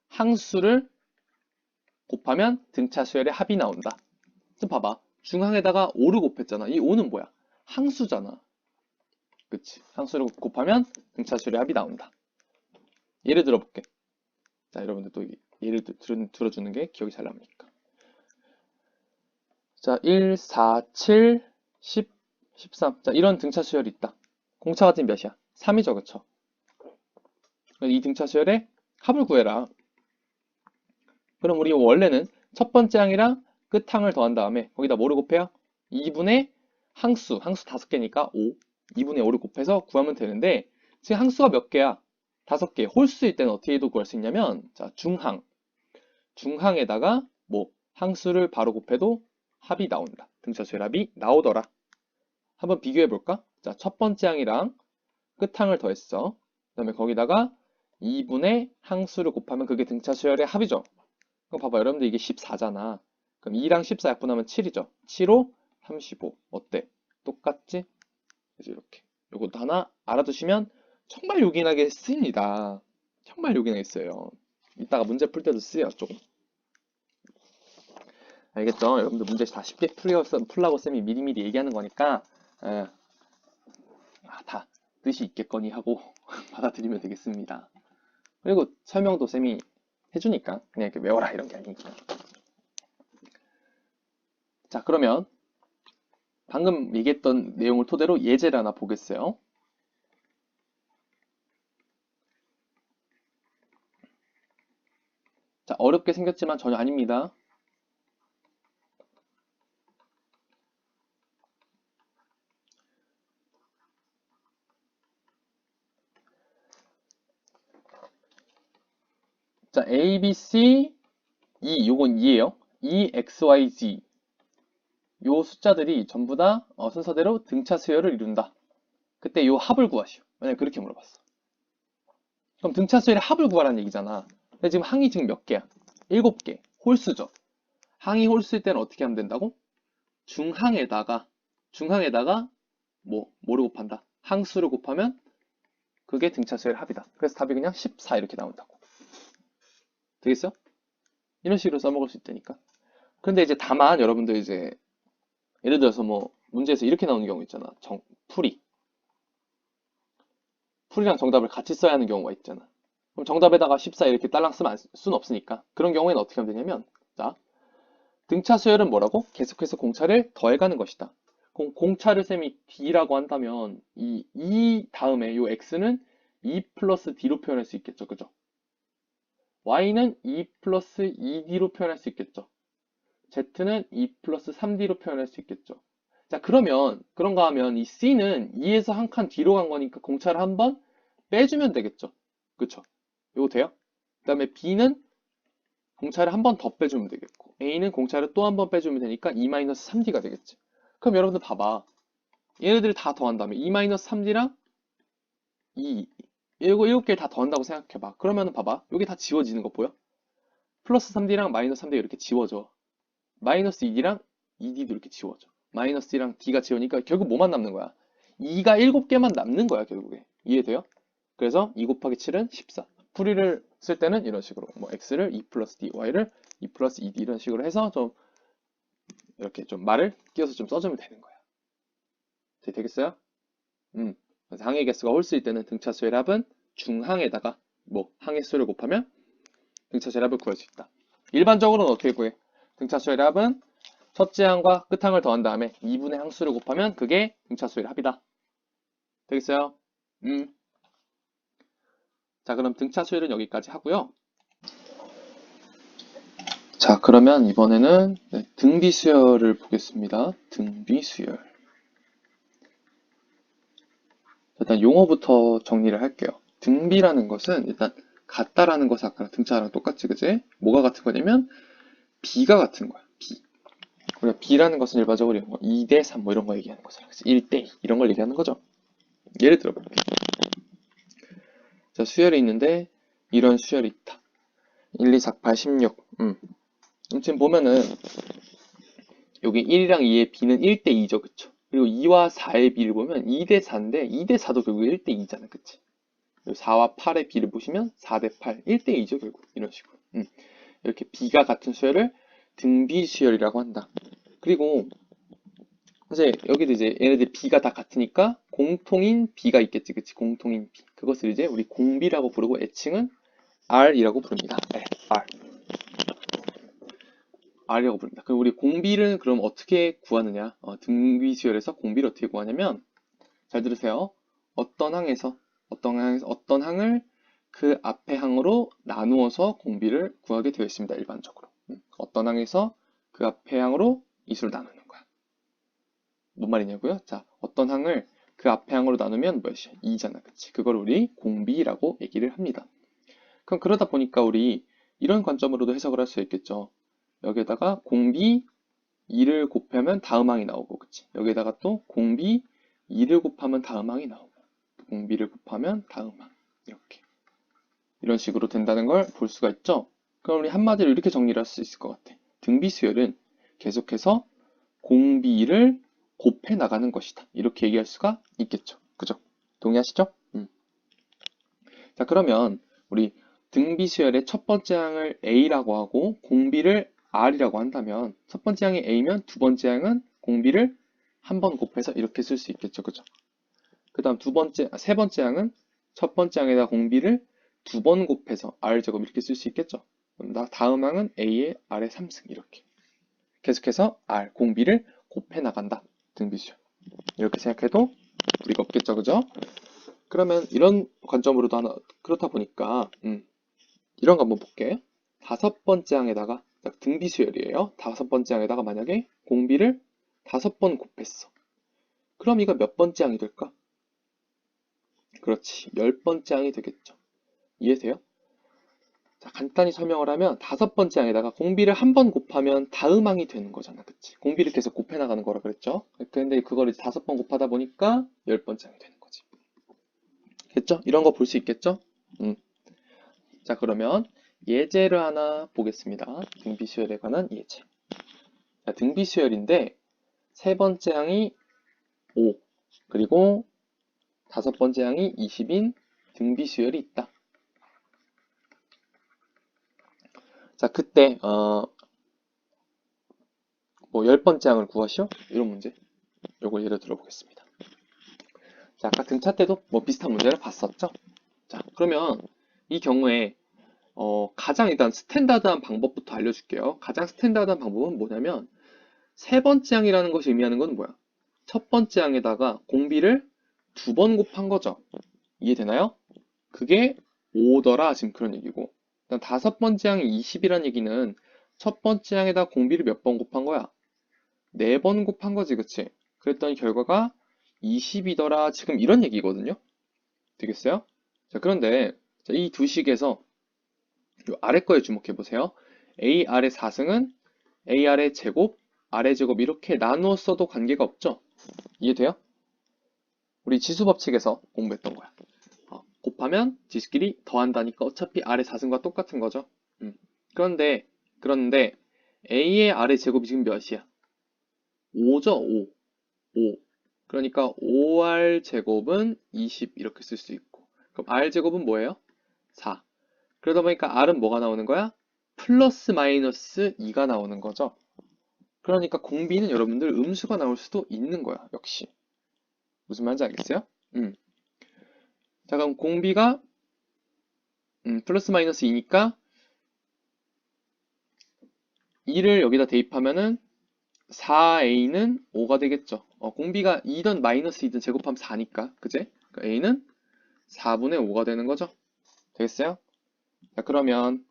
항수를 곱하면 등차 수열의 합이 나온다. 좀 봐봐. 중항에다가 5를 곱했잖아. 이 5는 뭐야? 항수잖아. 그치? 항수를 곱하면 등차 수열의 합이 나온다. 예를 들어볼게. 자, 여러분들 또 예를 들어주는 게 기억이 잘 남으니까. 자, 1, 4, 7, 10, 13. 자, 이런 등차 수열이 있다. 공차가 지금 몇이야? 3이죠, 그쵸? 이 등차 수열의 합을 구해라. 그럼 우리 원래는 첫 번째 항이랑 끝 항을 더한 다음에 거기다 뭐를 곱해요? 2분의 항수 5개니까 5. 2분의 5를 곱해서 구하면 되는데 지금 항수가 몇 개야? 5개. 홀수일 때는 어떻게 해도 구할 수 있냐면 자, 중항에다가 뭐 항수를 바로 곱해도 합이 나온다. 등차수열 합이 나오더라. 한번 비교해 볼까? 자, 첫 번째 항이랑 끝 항을 더했어. 그 다음에 거기다가 2분의 항수를 곱하면 그게 등차수열의 합이죠. 그럼 봐봐, 여러분들 이게 14잖아. 그럼 2랑 14 약분하면 7이죠. 7호 35. 어때? 똑같지? 그래서 이렇게. 요것도 하나 알아두시면 정말 요긴하게 쓰입니다. 정말 요긴하게 써요. 이따가 문제 풀 때도 쓰여, 조금. 알겠죠? 여러분들 문제 다 쉽게 풀라고 쌤이 미리미리 얘기하는 거니까, 다 뜻이 있겠거니 하고 받아들이면 되겠습니다. 그리고 설명도 쌤이 해주니까 그냥 이렇게 외워라 이런 게 아니니까. 자, 그러면 방금 얘기했던 내용을 토대로 예제를 하나 보겠어요. 자, 어렵게 생겼지만 전혀 아닙니다. 자, A, B, C, E, 요건 2예요. E, X, Y, Z. 요 숫자들이 전부 다 순서대로 등차 수열을 이룬다. 그때 요 합을 구하시오. 만약에 그렇게 물어봤어. 그럼 등차 수열의 합을 구하라는 얘기잖아. 근데 지금 항이 지금 몇 개야? 7개. 홀수죠. 항이 홀수일 때는 어떻게 하면 된다고? 중항에다가 뭐를 곱한다? 항수를 곱하면 그게 등차 수열의 합이다. 그래서 답이 그냥 14 이렇게 나온다고. 되겠어? 이런 식으로 써먹을 수 있다니까. 그런데 이제 다만 여러분들 이제 예를 들어서 뭐 문제에서 이렇게 나오는 경우 있잖아. 풀이랑 정답을 같이 써야 하는 경우가 있잖아. 그럼 정답에다가 14 이렇게 딸랑 쓰면 수는 없으니까 그런 경우에는 어떻게 하면 되냐면 자, 등차 수열은 뭐라고? 계속해서 공차를 더해가는 것이다. 공차를 쌤이 D라고 한다면 이 다음에 요 X는 2 플러스 D로 표현할 수 있겠죠. 그죠? Y는 2 플러스 2D로 표현할 수 있겠죠. Z는 2 플러스 3D로 표현할 수 있겠죠. 자, 그러면 그런가 하면 이 C는 2에서 한 칸 뒤로 간 거니까 공차를 한번 빼주면 되겠죠. 그쵸? 이거 돼요? 그 다음에 B는 공차를 한 번 더 빼주면 되겠고 A는 공차를 또 한 번 빼주면 되니까 2-3D가 되겠지. 그럼 여러분들 봐봐. 얘네들을 다 더한 다음에 2-3D랑 2 이거 7개를 다 더한다고 생각해봐. 그러면 봐봐. 여기 다 지워지는 거 보여? 플러스 3D랑 마이너스 3D가 이렇게 지워져. 마이너스 2D랑 2D도 이렇게 지워져. 마이너스 D랑 D가 지우니까 결국 뭐만 남는 거야? 2가 7개만 남는 거야, 결국에. 이해돼요? 그래서 2 곱하기 7은 14. 풀이를 쓸 때는 이런 식으로 뭐 x를 2 플러스 d, y를 2 플러스 2d 이런 식으로 해서 좀 이렇게 좀 말을 끼워서 좀 써주면 되는 거야. 되겠어요? 그래서 항의 개수가 홀수일 때는 등차수의 합은 중항에다가 뭐 항의 수를 곱하면 등차수의 합을 구할 수 있다. 일반적으로는 어떻게 구해? 등차수의 합은 첫째 항과 끝 항을 더한 다음에 2분의 항수를 곱하면 그게 등차수의 합이다. 되겠어요? 자, 그럼 등차 수열은 여기까지 하고요. 자, 그러면 이번에는 등비 수열을 보겠습니다. 등비 수열. 일단 용어부터 정리를 할게요. 등비라는 것은 일단 같다라는 것은 아까 등차랑 똑같지, 그지? 뭐가 같은 거냐면 B가 같은 거야. B. 우리가 B라는 것은 일반적으로 2대 3 뭐 이런 거 얘기하는 거잖아. 1대 2 이런 걸 얘기하는 거죠. 예를 들어볼게요. 자, 수열이 있는데 이런 수열이 있다. 1, 2, 4, 8, 16. 지금 보면은 여기 1이랑 2의 B는 1대 2죠, 그쵸? 그리고 2와 4의 B를 보면 2대 4인데 2대 4도 결국 1대 2잖아, 그치? 4와 8의 B를 보시면 4대 8, 1대 2죠, 결국. 이런 식으로. 이렇게 B가 같은 수열을 등비 수열이라고 한다. 그리고 이제 여기도 이제 얘네들 B가 다 같으니까 공통인 B가 있겠지, 그치? 공통인 B. 그것을 이제 우리 공비라고 부르고 애칭은 R이라고 부릅니다. 네, R이라고 부릅니다. 그럼 우리 공비를 그럼 어떻게 구하느냐? 등비 수열에서 공비를 어떻게 구하냐면 잘 들으세요. 어떤 항을 그 앞의 항으로 나누어서 공비를 구하게 되어 있습니다. 일반적으로. 어떤 항에서 그 앞의 항으로 이 수를 나누는 거야. 뭔 말이냐고요? 자, 어떤 항을 그 앞의 항으로 나누면 몇이야? 2잖아. 그치? 그걸 우리 공비라고 얘기를 합니다. 그럼 그러다 보니까 우리 이런 관점으로도 해석을 할 수 있겠죠. 여기에다가 공비 2를 곱하면 다음 항이 나오고, 그치? 여기에다가 또 공비 2를 곱하면 다음 항이 나오고, 공비를 곱하면 다음 항. 이렇게. 이런 식으로 된다는 걸 볼 수가 있죠? 그럼 우리 한마디로 이렇게 정리를 할 수 있을 것 같아. 등비 수열은 계속해서 공비를 곱해 나가는 것이다. 이렇게 얘기할 수가 있겠죠. 그죠? 동의하시죠? 자, 그러면 우리 등비 수열의 첫 번째 항을 A라고 하고 공비를 R이라고 한다면 첫 번째 항이 A면 두 번째 항은 공비를 한 번 곱해서 이렇게 쓸 수 있겠죠. 그죠? 그 다음 세 번째 항은 첫 번째 항에다 공비를 두 번 곱해서 R제곱 이렇게 쓸 수 있겠죠. 그럼 다음 항은 A의 R의 3승 이렇게. 계속해서 R, 공비를 곱해 나간다. 등비수열. 이렇게 생각해도 우리가 없겠죠. 그죠? 그러면 이런 관점으로도 하나, 그렇다 보니까, 이런 거 한번 볼게. 다섯 번째 항에다가, 등비수열이에요. 다섯 번째 항에다가 만약에 공비를 5번 곱했어. 그럼 이거 몇 번째 항이 될까? 그렇지. 10번째 항이 되겠죠. 이해돼요? 자, 간단히 설명을 하면 5번째 항에다가 공비를 한 번 곱하면 다음 항이 되는 거잖아. 그치? 공비를 계속 곱해 나가는 거라 그랬죠? 근데 그걸 이제 5번 곱하다 보니까 10번째 항이 되는 거지. 됐죠? 이런 거 볼 수 있겠죠? 자, 그러면 예제를 하나 보겠습니다. 등비수열에 관한 예제. 자, 등비수열인데 세 번째 항이 5, 그리고 다섯 번째 항이 20인 등비수열이 있다. 자, 그때 뭐 10번째 항을 구하시오? 이런 문제. 요걸 예를 들어보겠습니다. 자, 아까 등차 때도 뭐 비슷한 문제를 봤었죠? 자, 그러면 이 경우에 가장 일단 스탠다드한 방법부터 알려줄게요. 가장 스탠다드한 방법은 뭐냐면 세 번째 항이라는 것이 의미하는 건 뭐야? 첫 번째 항에다가 공비를 두 번 곱한 거죠. 이해되나요? 그게 5더라 지금 그런 얘기고, 일단 다섯 번째 항이 20이란 얘기는 첫 번째 항에다 공비를 몇 번 곱한 거야? 4번 곱한 거지, 그치? 그랬더니 결과가 20이더라 지금 이런 얘기거든요. 되겠어요? 자, 그런데 이 두 식에서 요 아래 거에 주목해 보세요. AR의 4승은 AR의 제곱, R의 제곱 이렇게 나누어 써도 관계가 없죠? 이해돼요? 우리 지수 법칙에서 공부했던 거야. 곱하면 지수끼리 더한다니까 어차피 R의 4승과 똑같은 거죠. 그런데 A의 R의 제곱이 지금 몇이야? 5죠? 5. 그러니까 5R 제곱은 20 이렇게 쓸 수 있고, 그럼 R 제곱은 뭐예요? 4. 그러다 보니까 R은 뭐가 나오는 거야? 플러스 마이너스 2가 나오는 거죠. 그러니까 공비는 여러분들 음수가 나올 수도 있는 거야, 역시. 무슨 말인지 알겠어요? 자, 그럼 공비가 플러스 마이너스 2니까 2를 여기다 대입하면은 4a는 5가 되겠죠. 공비가 2든 마이너스 2든 제곱하면 4니까, 그제? 그러니까 a는 4분의 5가 되는 거죠. 되겠어요? 자, 그러면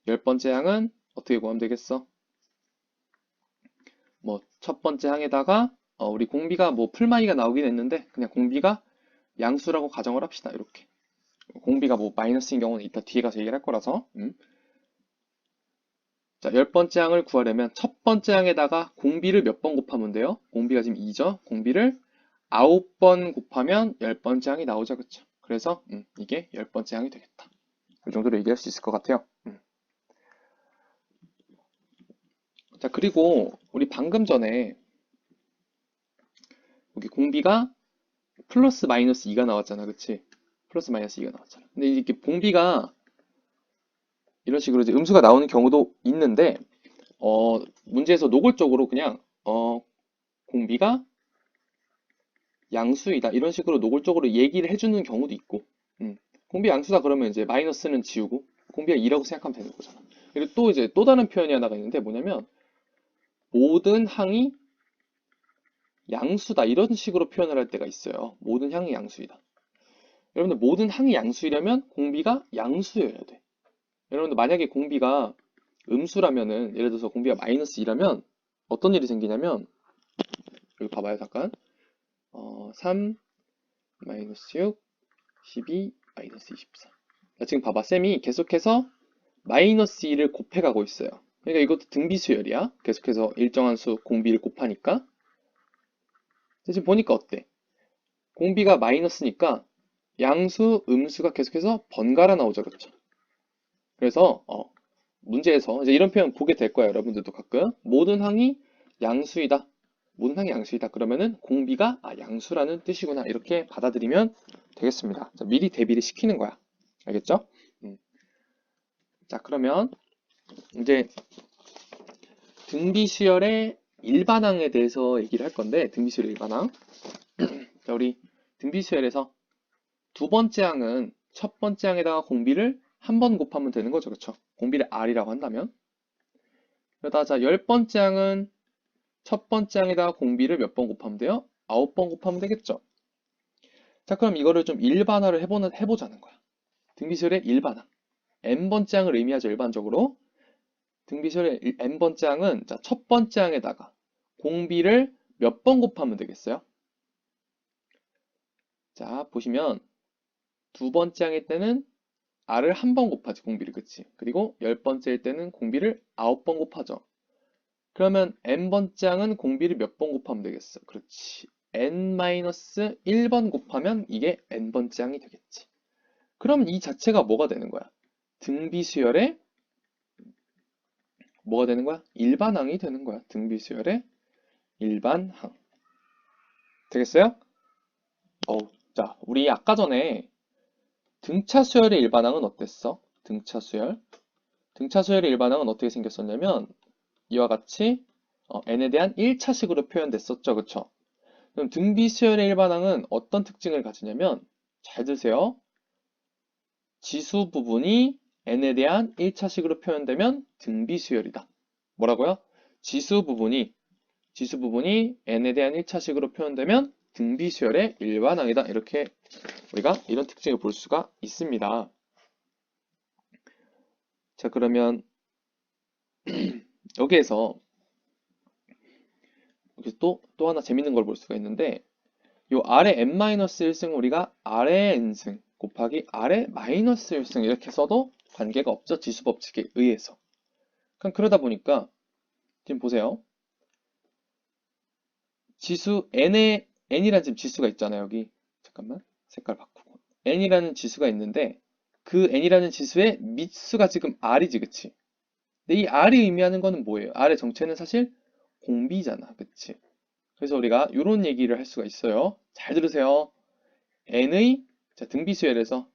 10번째 항은 어떻게 구하면 되겠어? 뭐 첫 번째 항에다가 우리 공비가 뭐 풀마이가 나오긴 했는데 그냥 공비가 양수라고 가정을 합시다. 이렇게. 공비가 뭐 마이너스인 경우는 이따 뒤에 가서 얘기를 할 거라서. 자, 10번째 항을 구하려면 첫 번째 항에다가 공비를 몇 번 곱하면 돼요? 공비가 지금 2죠? 공비를 9번 곱하면 10번째 항이 나오죠. 그쵸? 그래서 이게 10번째 항이 되겠다. 이 정도로 얘기할 수 있을 것 같아요. 자, 그리고 우리 방금 전에 여기 공비가 플러스 마이너스 2가 나왔잖아. 그치? 플러스 마이너스 2가 나왔잖아. 근데 이렇게 공비가 이런 식으로 이제 음수가 나오는 경우도 있는데 문제에서 노골적으로 그냥 공비가 양수이다 이런 식으로 노골적으로 얘기를 해주는 경우도 있고 공비 양수다 그러면 이제 마이너스는 지우고 공비가 2라고 생각하면 되는 거잖아. 그리고 또 이제 또 다른 표현이 하나가 있는데 뭐냐면 모든 항이 양수다 이런 식으로 표현을 할 때가 있어요. 모든 항이 양수이다. 여러분들 모든 항이 양수이려면 공비가 양수여야 돼. 여러분들 만약에 공비가 음수라면은 예를 들어서 공비가 마이너스 2라면 어떤 일이 생기냐면 여기 봐봐요 잠깐 3 마이너스 6 12 마이너스 24 지금 봐봐 쌤이 계속해서 마이너스 2를 곱해가고 있어요. 그러니까 이것도 등비수열이야. 계속해서 일정한 수 공비를 곱하니까 지금 보니까 어때? 공비가 마이너스니까 양수, 음수가 계속해서 번갈아 나오죠. 그렇죠? 그래서 문제에서 이제 이런 표현 보게 될 거예요. 여러분들도 가끔 모든 항이 양수이다. 모든 항이 양수이다. 그러면은 공비가 양수라는 뜻이구나. 이렇게 받아들이면 되겠습니다. 자, 미리 대비를 시키는 거야. 알겠죠? 자, 그러면 이제 등비수열의 일반항에 대해서 얘기를 할 건데 등비수열의 일반항. 자, 우리 등비수열에서 두 번째 항은 첫 번째 항에다가 공비를 한 번 곱하면 되는 거죠. 그렇죠? 공비를 R이라고 한다면. 그러다 자, 10번째 항은 첫 번째 항에다가 공비를 몇 번 곱하면 돼요? 9번 곱하면 되겠죠. 자, 그럼 이거를 좀 일반화를 해보자는 거야. 등비수열의 일반항. n번째 항을 의미하죠. 일반적으로. 등비수열의 n번째 항은 자, 첫 번째 항에다가 공비를 몇 번 곱하면 되겠어요? 자, 보시면 두 번째 항일 때는 r을 한 번 곱하지 공비를. 그치? 그리고 10번째일 때는 공비를 9번 곱하죠. 그러면 n번째 항은 공비를 몇 번 곱하면 되겠어? 그렇지. n-1번 곱하면 이게 n번째 항이 되겠지. 그럼 이 자체가 뭐가 되는 거야? 등비수열의 뭐가 되는 거야? 일반항이 되는 거야. 등비수열의 일반항. 되겠어요? 자, 우리 아까 전에 등차수열의 일반항은 어땠어? 등차수열. 등차수열의 일반항은 어떻게 생겼었냐면 이와 같이 n에 대한 1차식으로 표현됐었죠. 그쵸? 그럼 등비수열의 일반항은 어떤 특징을 가지냐면 잘 들으세요. 지수 부분이 n에 대한 1차식으로 표현되면 등비수열이다. 뭐라고요? 지수 부분이 n에 대한 1차식으로 표현되면 등비수열의 일반항이다. 이렇게 우리가 이런 특징을 볼 수가 있습니다. 자, 그러면 여기에서 또 하나 재밌는 걸 볼 수가 있는데 요 아래 n-1승 우리가 아래 n승 곱하기 아래 마이너스 1승 이렇게 써도 관계가 없죠. 지수 법칙에 의해서. 그러다 보니까 지금 보세요. 지수 n이라는 지금 지수가 있잖아요. 여기 잠깐만 색깔 바꾸고 n이라는 지수가 있는데 그 n이라는 지수의 밑수가 지금 r이지. 그치? 근데 이 r이 의미하는 거는 뭐예요? r의 정체는 사실 공비잖아. 그치? 그래서 우리가 이런 얘기를 할 수가 있어요. 잘 들으세요. n의 등비수열에서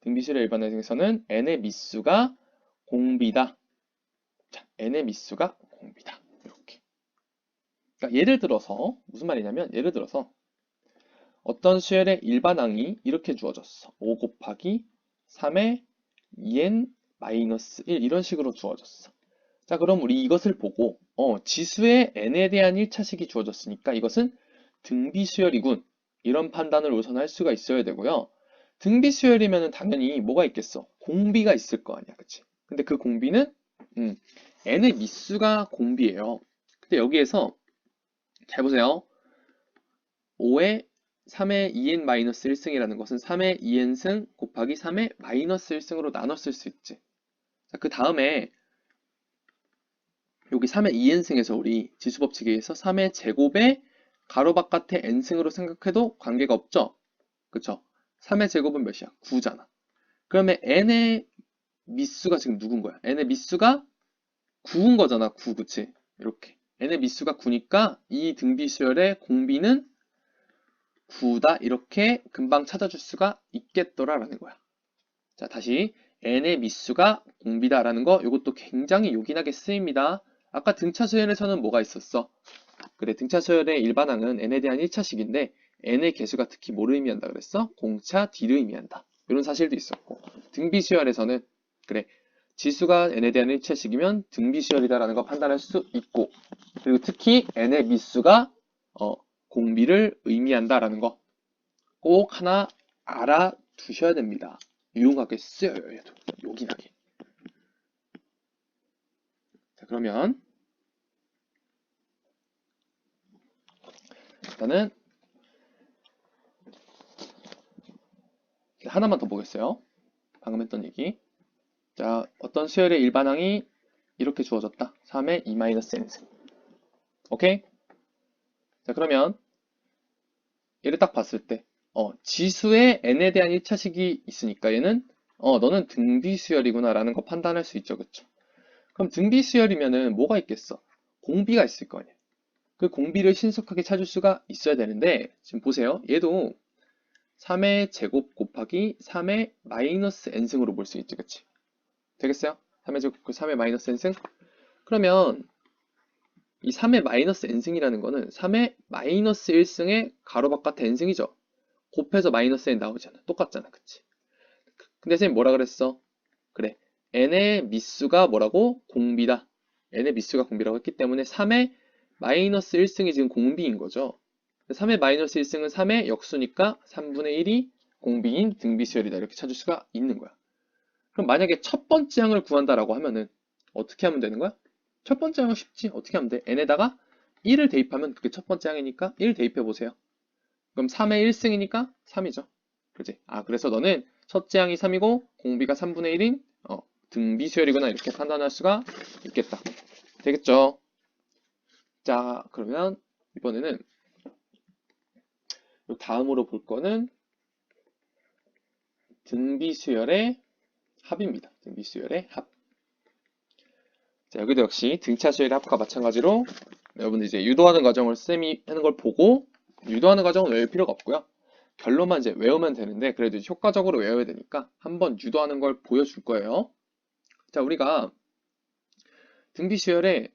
등비수열의 일반항에서는 n의 밑수가 공비다. 자, n의 밑수가 공비다. 이렇게. 그러니까 예를 들어서 무슨 말이냐면 예를 들어서 어떤 수열의 일반항이 이렇게 주어졌어. 5 곱하기 3의 2n-1 이런 식으로 주어졌어. 자, 그럼 우리 이것을 보고 지수의 n에 대한 1차식이 주어졌으니까 이것은 등비수열이군. 이런 판단을 우선 할 수가 있어야 되고요. 등비수열이면 당연히 뭐가 있겠어? 공비가 있을 거 아니야. 그치? 근데 그 공비는 n의 미수가 공비예요. 근데 여기에서 잘 보세요. 5의 3의 2n-1승이라는 것은 3의 2n승 곱하기 3의 마이너스 1승으로 나눠 쓸 수 있지. 자, 그 다음에 여기 3의 2n승에서 우리 지수법칙에 의해서 3의 제곱의 가로 바깥에 n승으로 생각해도 관계가 없죠? 그쵸? 3의 제곱은 몇이야? 9잖아. 그러면 n의 미수가 지금 누군 거야? n의 미수가 9인 거잖아. 9, 그치? 이렇게. n의 미수가 9니까 이 등비수열의 공비는 9다. 이렇게 금방 찾아줄 수가 있겠더라라는 거야. 자, 다시 n의 미수가 공비다라는 거 이것도 굉장히 요긴하게 쓰입니다. 아까 등차수열에서는 뭐가 있었어? 그래, 등차수열의 일반항은 n에 대한 1차식인데 n의 개수가 특히 뭐를 의미한다 그랬어? 공차 d를 의미한다. 이런 사실도 있었고, 등비수열에서는 그래, 지수가 n에 대한 1차식이면 등비수열이다라는 거 판단할 수 있고, 그리고 특히 n의 미수가 공비를 의미한다라는 거 꼭 하나 알아두셔야 됩니다. 유용하게 쓰여요. 얘도 요긴하게. 자, 그러면 일단은 하나만 더 보겠어요. 방금 했던 얘기. 자, 어떤 수열의 일반항이 이렇게 주어졌다. 3의 2-n승. 오케이? 자, 그러면 얘를 딱 봤을 때 지수의 n에 대한 1차식이 있으니까 얘는 너는 등비수열이구나 라는 거 판단할 수 있죠. 그쵸? 그럼 등비수열이면은 뭐가 있겠어? 공비가 있을 거 아니야. 그 공비를 신속하게 찾을 수가 있어야 되는데, 지금 보세요. 얘도 3의 제곱 곱하기 3의 마이너스 n승으로 볼 수 있지. 그치? 되겠어요? 3의 제곱 곱하기 3의 마이너스 n승? 그러면 이 3의 마이너스 n승이라는 거는 3의 마이너스 1승의 가로 바깥 n승이죠. 곱해서 마이너스 n 나오잖아. 똑같잖아. 그치? 근데 선생님 뭐라 그랬어? 그래. n의 미수가 뭐라고? 공비다. n의 미수가 공비라고 했기 때문에 3의 마이너스 1승이 지금 공비인 거죠. 3의 마이너스 1승은 3의 역수니까 3분의 1이 공비인 등비수열이다. 이렇게 찾을 수가 있는 거야. 그럼 만약에 첫 번째 항을 구한다라고 하면은 어떻게 하면 되는 거야? 첫 번째 항은 쉽지. 어떻게 하면 돼? n에다가 1을 대입하면 그게 첫 번째 항이니까 1 대입해 보세요. 그럼 3의 1승이니까 3이죠. 그지? 아, 그래서 너는 첫째 항이 3이고 공비가 3분의 1인 등비수열이구나. 이렇게 판단할 수가 있겠다. 되겠죠? 자, 그러면 이번에는 다음으로 볼 거는 등비수열의 합입니다. 등비수열의 합. 자, 여기도 역시 등차수열의 합과 마찬가지로 여러분들 이제 유도하는 과정을 쌤이 하는 걸 보고, 유도하는 과정은 외울 필요가 없고요. 결론만 이제 외우면 되는데, 그래도 이제 효과적으로 외워야 되니까 한번 유도하는 걸 보여줄 거예요. 자, 우리가 등비수열의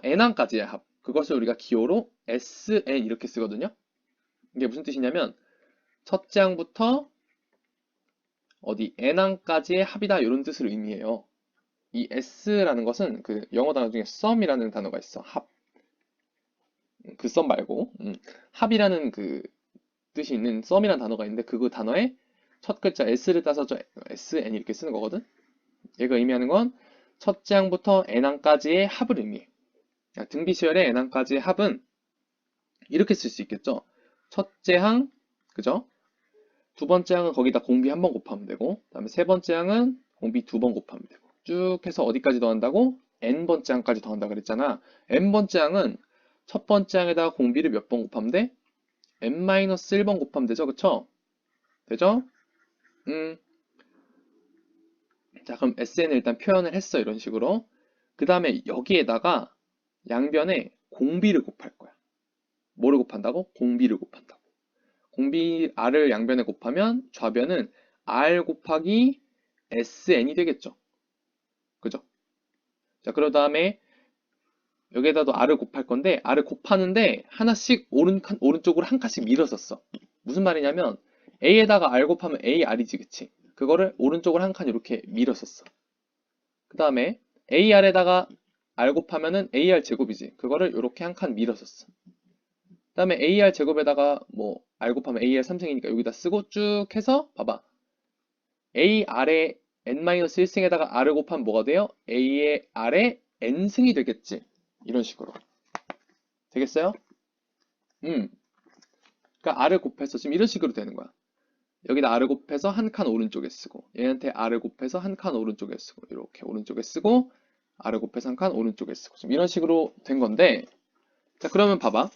n항까지의 합, 그것을 우리가 기호로 sn 이렇게 쓰거든요. 이게 무슨 뜻이냐면 첫째 항부터 어디 n항까지의 합이다 이런 뜻을 의미해요. 이 s라는 것은 그 영어 단어 중에 sum이라는 단어가 있어. 합. 그 sum 말고 합이라는 그 뜻이 있는 sum이라는 단어가 있는데, 그 단어에 첫 글자 s를 따서서 sn 이렇게 쓰는 거거든. 얘가 의미하는 건 첫째 항부터 n항까지의 합을 의미해. 등비수열의 n항까지의 합은 이렇게 쓸 수 있겠죠. 첫째 항, 그죠? 두 번째 항은 거기다 공비 한 번 곱하면 되고, 그 다음에 세 번째 항은 공비 두 번 곱하면 되고, 쭉 해서 어디까지 더한다고? n번째 항까지 더한다 그랬잖아. n번째 항은 첫 번째 항에다가 공비를 몇 번 곱하면 돼? n-1번 곱하면 되죠. 그쵸? 되죠? 자, 그럼 sn을 일단 표현을 했어. 이런 식으로. 그 다음에 여기에다가 양변에 공비를 곱할 거야. 뭐를 곱한다고? 공비를 곱한다고. 공비 r을 양변에 곱하면 좌변은 r 곱하기 sn이 되겠죠. 그죠? 자, 그런 다음에 여기에다도 r을 곱할 건데, r을 곱하는데 하나씩 오른쪽으로 한 칸씩 밀어서 써. 무슨 말이냐면 a에다가 r 곱하면 ar이지, 그치? 그거를 오른쪽으로 한 칸 이렇게 밀어서 써. 그 다음에 ar에다가 r 곱하면은 ar 제곱이지. 그거를 이렇게 한 칸 밀어서 써. 그 다음에 ar 제곱에다가 뭐 r 곱하면 ar 3승이니까 여기다 쓰고 쭉 해서 봐봐. ar에 n-1승에다가 r을 곱하면 뭐가 돼요? a의 r의 n승이 되겠지. 이런 식으로. 되겠어요? 그러니까 r을 곱해서 지금 이런 식으로 되는 거야. 여기다 r을 곱해서 한 칸 오른쪽에 쓰고 얘한테 r을 곱해서 한 칸 오른쪽에 쓰고 이렇게 오른쪽에 쓰고 r을 곱해서 한 칸 오른쪽에 쓰고 지금 이런 식으로 된 건데 자 그러면 봐봐.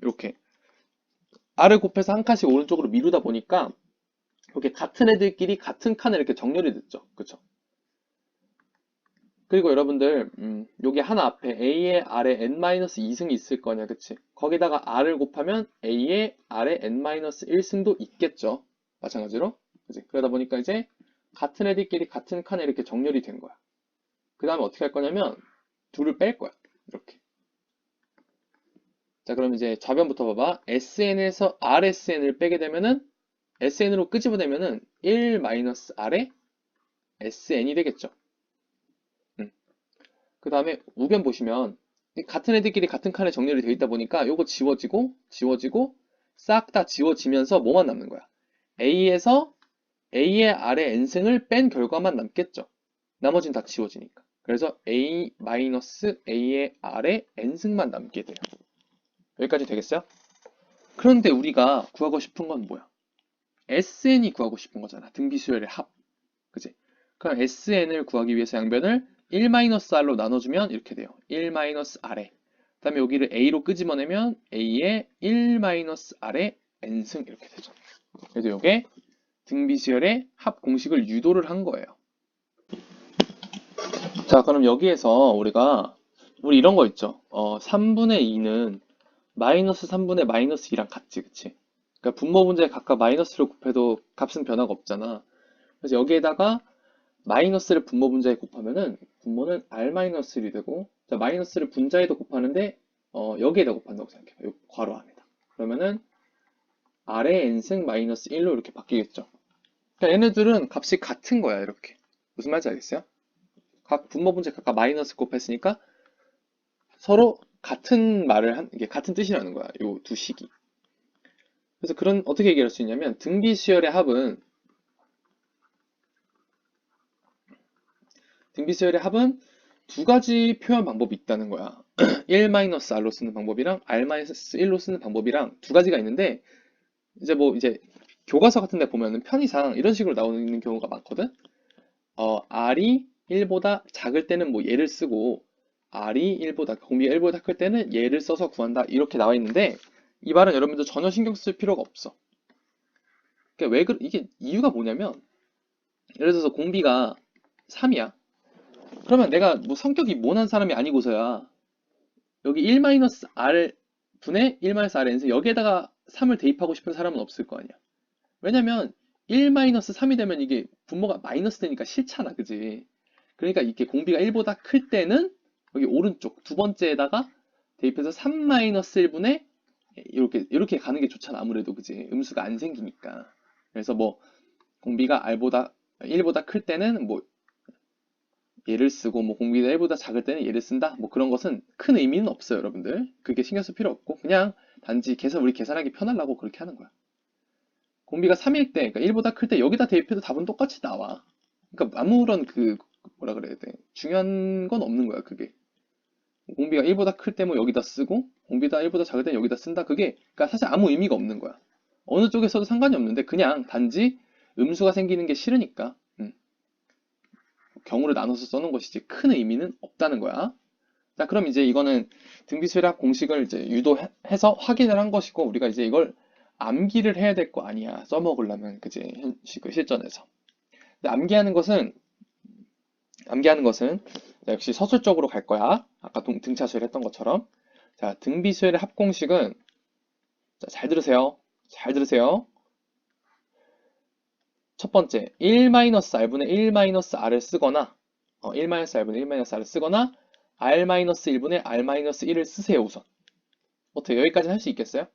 이렇게 r을 곱해서 한 칸씩 오른쪽으로 미루다 보니까 이렇게 같은 애들끼리 같은 칸에 이렇게 정렬이 됐죠. 그쵸? 그리고 여러분들 여기 하나 앞에 a의 r에 n-2승이 있을 거냐 그치? 거기다가 r을 곱하면 a의 r에 n-1승도 있겠죠. 마찬가지로 그치? 그러다 보니까 이제 같은 애들끼리 같은 칸에 이렇게 정렬이 된 거야. 그 다음에 어떻게 할 거냐면 둘을 뺄 거야. 이렇게. 자 그럼 이제 좌변부터 봐봐. sn에서 rsn을 빼게 되면은 sn으로 끄집어내면은 1-r에 sn이 되겠죠. 그 다음에 우변 보시면 같은 애들끼리 같은 칸에 정렬이 되어 있다 보니까 요거 지워지고 싹 다 지워지면서 뭐만 남는 거야? A에서 A의 아래 n승을 뺀 결과만 남겠죠. 나머지는 다 지워지니까. 그래서 A-A의 아래 n승만 남게 돼요. 여기까지 되겠어요? 그런데 우리가 구하고 싶은 건 뭐야? SN이 구하고 싶은 거잖아. 등비수열의 합. 그치? 그럼 SN을 구하기 위해서 양변을 1-R로 나눠주면 이렇게 돼요. 1-R에. 그 다음에 여기를 A로 끄집어내면 A의 1-R의 N승 이렇게 되죠. 그래서 이게 등비수열의 합 공식을 유도를 한 거예요. 자, 그럼 여기에서 우리 이런 거 있죠. 3분의 2는 마이너스 3분의 마이너스 2랑 같지, 그치? 그러니까 분모 분자에 각각 마이너스를 곱해도 값은 변화가 없잖아. 그래서 여기에다가 마이너스를 분모 분자에 곱하면은 분모는 r-1이 되고 자, 마이너스를 분자에도 곱하는데 여기에다 곱한다고 생각해요. 이 괄호 안에다. 그러면은 r의 n승 마이너스 1로 이렇게 바뀌겠죠. 그러니까 얘네들은 값이 같은 거야. 이렇게. 무슨 말인지 알겠어요? 각 분모 분자에 각각 마이너스 곱했으니까 서로 같은 이게 같은 뜻이라는 거야. 요 두 식이. 그래서 어떻게 얘기할 수 있냐면 등비수열의 합은 두 가지 표현 방법이 있다는 거야. 1-r로 쓰는 방법이랑 r-1로 쓰는 방법이랑 두 가지가 있는데 이제 교과서 같은 데 보면은 편의상 이런 식으로 나오는 경우가 많거든. r이 1보다 작을 때는 뭐 얘를 쓰고 공비가 1보다 클 때는 얘를 써서 구한다 이렇게 나와 있는데 이 말은 여러분들 전혀 신경 쓸 필요가 없어. 그러니까 이게 이유가 뭐냐면 예를 들어서 공비가 3이야. 그러면 내가 뭐 성격이 모난 사람이 아니고서야 여기 1-r 분의 1-r n승 여기에다가 3을 대입하고 싶은 사람은 없을 거 아니야. 왜냐면 1-3이 되면 이게 분모가 마이너스 되니까 싫잖아, 그지? 그러니까 이게 공비가 1보다 클 때는 여기 오른쪽 두 번째에다가 대입해서 3-1분의 이렇게 가는 게 좋잖아, 아무래도, 그지? 음수가 안 생기니까. 그래서 뭐 공비가 1보다 클 때는 뭐 얘를 쓰고 뭐 공비가 1보다 작을 때는 얘를 쓴다. 뭐 그런 것은 큰 의미는 없어요, 여러분들. 그게 신경 쓸 필요 없고 그냥 단지 우리 계산하기 편하려고 그렇게 하는 거야. 공비가 3일 때, 그러니까 1보다 클 때 여기다 대입해도 답은 똑같이 나와. 그러니까 아무런 뭐라 그래야 돼. 중요한 건 없는 거야, 그게. 공비가 1보다 클 때 뭐 여기다 쓰고 공비가 1보다 작을 때 여기다 쓴다. 그러니까 사실 아무 의미가 없는 거야. 어느 쪽에 서도 상관이 없는데 그냥 단지 음수가 생기는 게 싫으니까 경우를 나눠서 써놓은 것이지 큰 의미는 없다는 거야. 자, 그럼 이제 이거는 등비수열합 공식을 이제 유도해서 확인을 한 것이고 우리가 이제 이걸 암기를 해야 될 거 아니야. 써먹으려면 그지 실전에서. 근데 암기하는 것은 역시 서술적으로 갈 거야. 아까 등차수열 했던 것처럼. 자, 등비수열의 합공식은 자, 잘 들으세요. 잘 들으세요. 첫 번째 1-r분의 1-r을 쓰거나 1-r분의 1-r을 쓰거나 r-1분의 r-1을 쓰세요. 우선 어떻게 여기까지는 할 수 있겠어요?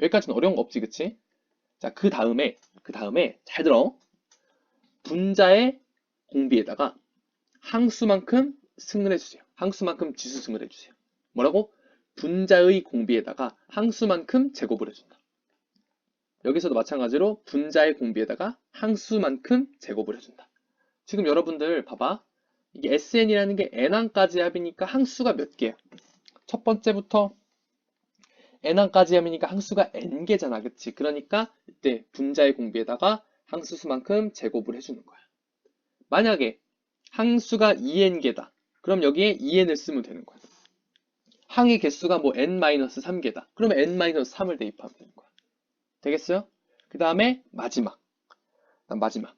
여기까지는 어려운 거 없지, 그치? 자, 그 다음에 잘 들어. 분자의 공비에다가 항수만큼 승을 해주세요. 항수만큼 지수승을 해주세요. 뭐라고? 분자의 공비에다가 항수만큼 제곱을 해준다. 여기서도 마찬가지로 분자의 공비에다가 항수만큼 제곱을 해준다. 지금 여러분들 봐봐. 이게 SN이라는 게 N항까지 합이니까 항수가 몇 개야? 첫 번째부터 N항까지 합이니까 항수가 N개잖아. 그치? 그러니까 이때 분자의 공비에다가 항수 수만큼 제곱을 해주는 거야. 만약에 항수가 2N개다. 그럼 여기에 2N을 쓰면 되는 거야. 항의 개수가 뭐 N-3개다. 그러면 N-3을 대입하면 되는 거야. 되겠어요? 그 다음에 마지막.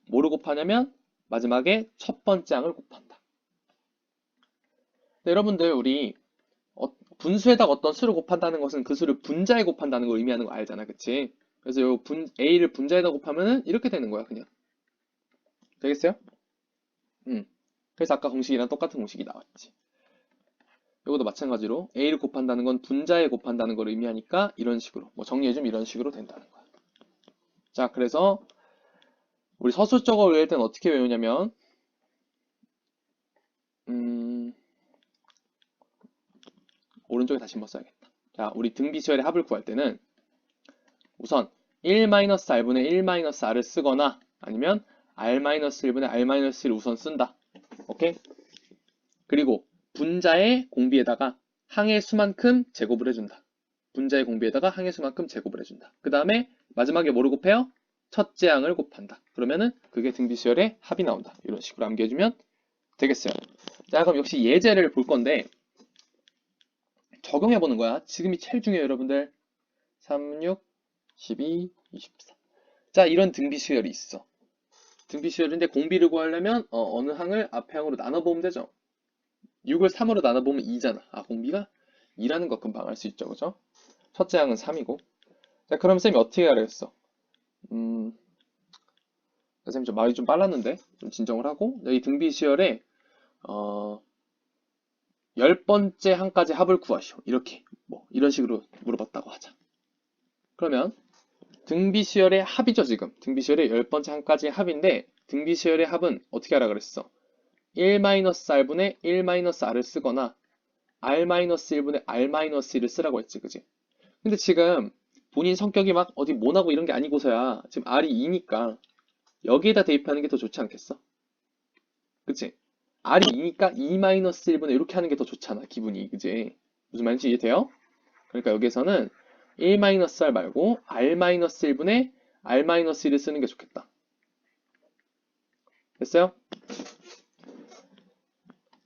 뭐를 곱하냐면 마지막에 첫 번째 항을 곱한다. 여러분들 우리 분수에다가 어떤 수를 곱한다는 것은 그 수를 분자에 곱한다는 걸 의미하는 거 알잖아. 그치? 그래서 요 A를 분자에다 곱하면은 이렇게 되는 거야. 그냥. 되겠어요? 그래서 아까 공식이랑 똑같은 공식이 나왔지. 이것도 마찬가지로 A를 곱한다는 건 분자에 곱한다는 걸 의미하니까 이런 식으로 뭐 정리해주면 이런 식으로 된다는 거야. 자, 그래서 우리 서술적으로 외울 때는 어떻게 외우냐면 오른쪽에 다시 한번 써야겠다. 자, 우리 등비수열의 합을 구할 때는 우선 1-r분의 1-r을 쓰거나 아니면 r-1분의 r-1을 우선 쓴다. 오케이? 그리고 분자의 공비에다가 항의 수만큼 제곱을 해준다. 분자의 공비에다가 항의 수만큼 제곱을 해준다. 그 다음에 마지막에 뭐를 곱해요? 첫째 항을 곱한다. 그러면은 그게 등비수열의 합이 나온다. 이런 식으로 암기해주면 되겠어요. 자, 그럼 역시 예제를 볼 건데 적용해보는 거야. 지금이 제일 중요해요, 여러분들. 3, 6, 12, 24. 자, 이런 등비수열이 있어. 등비수열인데 공비를 구하려면 어느 항을 앞에 항으로 나눠보면 되죠. 6을 3으로 나눠보면 2잖아. 아, 공비가 2라는 거 금방 알 수 있죠. 그죠? 첫째 항은 3이고. 자, 그럼 쌤이 어떻게 하려 했어? 쌤이 좀 말이 좀 빨랐는데 좀 진정을 하고 여기 등비수열에 10번째 항까지 합을 구하시오. 이렇게 뭐 이런 식으로 물어봤다고 하자. 그러면 등비수열의 합이죠. 지금 등비수열의 10번째 항까지 합인데 등비수열의 합은 어떻게 하라 그랬어? 1-r분의 1-r을 쓰거나 r-1분의 r-1을 쓰라고 했지. 그지? 근데 지금 본인 성격이 막 어디 모나고 이런 게 아니고서야 지금 r이 2니까 여기에다 대입하는 게 더 좋지 않겠어? 그치? r이 2니까 2-1분의 이렇게 하는 게 더 좋잖아. 기분이. 그지? 무슨 말인지 이해돼요? 그러니까 여기서는 1-r 말고 r-1분의 r-1을 쓰는 게 좋겠다. 됐어요?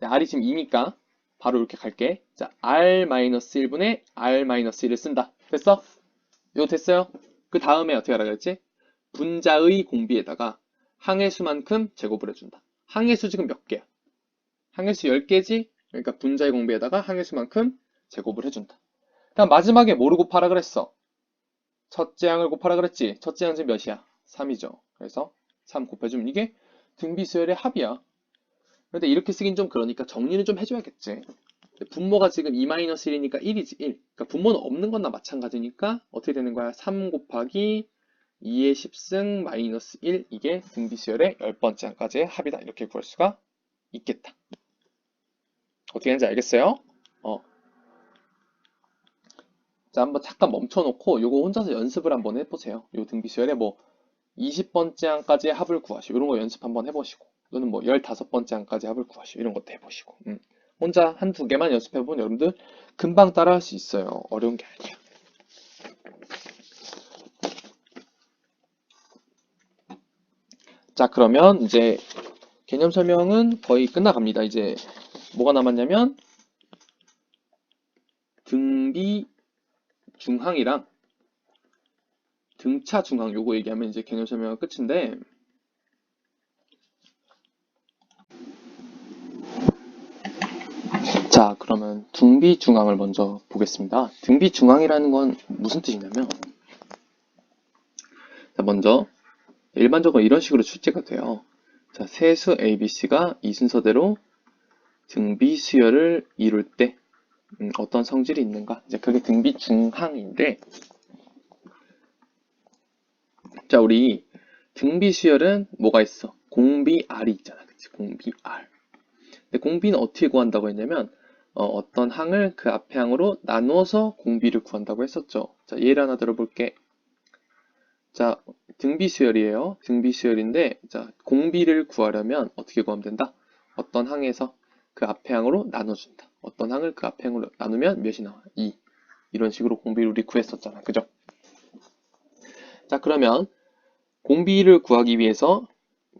네, r이 지금 2니까 바로 이렇게 갈게. 자, r-1분의 r-1을 쓴다. 됐어? 이거 됐어요? 그 다음에 어떻게 하라 그랬지? 분자의 공비에다가 항의 수만큼 제곱을 해준다. 항의 수 지금 몇 개야? 항의 수 10개지? 그러니까 분자의 공비에다가 항의 수만큼 제곱을 해준다. 그다음 마지막에 뭐를 곱하라 그랬어? 첫째 항을 곱하라 그랬지? 첫째 항은 몇이야? 3이죠. 그래서 3 곱해주면 이게 등비수열의 합이야. 근데 이렇게 쓰긴 좀 그러니까 정리는 좀 해줘야겠지. 분모가 지금 2-1이니까 1이지 1. 그러니까 분모는 없는 거나 마찬가지니까 어떻게 되는 거야? 3 곱하기 2의 10승 마이너스 1 이게 등비수열의 10번째 항까지의 합이다. 이렇게 구할 수가 있겠다. 어떻게 되는지 알겠어요? 자, 한번 잠깐 멈춰놓고 요거 혼자서 연습을 한번 해보세요. 요 등비수열의 뭐 20번째 항까지의 합을 구하시오. 이런 거 연습 한번 해보시고 또는 뭐 15번째 항까지 합을 구하시오. 이런 것도 해보시고 혼자 한두 개만 연습해보면 여러분들 금방 따라할 수 있어요. 어려운 게 아니야. 자, 그러면 이제 개념 설명은 거의 끝나갑니다. 이제 뭐가 남았냐면 등비 중항이랑 등차 중항 요거 얘기하면 이제 개념 설명은 끝인데 자, 그러면 등비 중항을 먼저 보겠습니다. 등비 중항이라는 건 무슨 뜻이냐면 자, 먼저 일반적으로 이런 식으로 출제가 돼요. 자, 세수 ABC가 이 순서대로 등비 수열을 이룰 때 어떤 성질이 있는가? 이제 그게 등비 중항인데 자, 우리 등비 수열은 뭐가 있어? 공비 R이 있잖아. 그치? 공비 R. 근데 공비는 어떻게 구한다고 했냐면 어떤 항을 그 앞에 항으로 나누어서 공비를 구한다고 했었죠. 자, 예를 하나 들어볼게. 자, 등비수열이에요. 등비수열인데, 자, 공비를 구하려면 어떻게 구하면 된다? 어떤 항에서 그 앞에 항으로 나눠준다. 어떤 항을 그 앞에 항으로 나누면 몇이 나와? 2. 이런 식으로 공비를 우리 구했었잖아. 그죠? 자, 그러면 공비를 구하기 위해서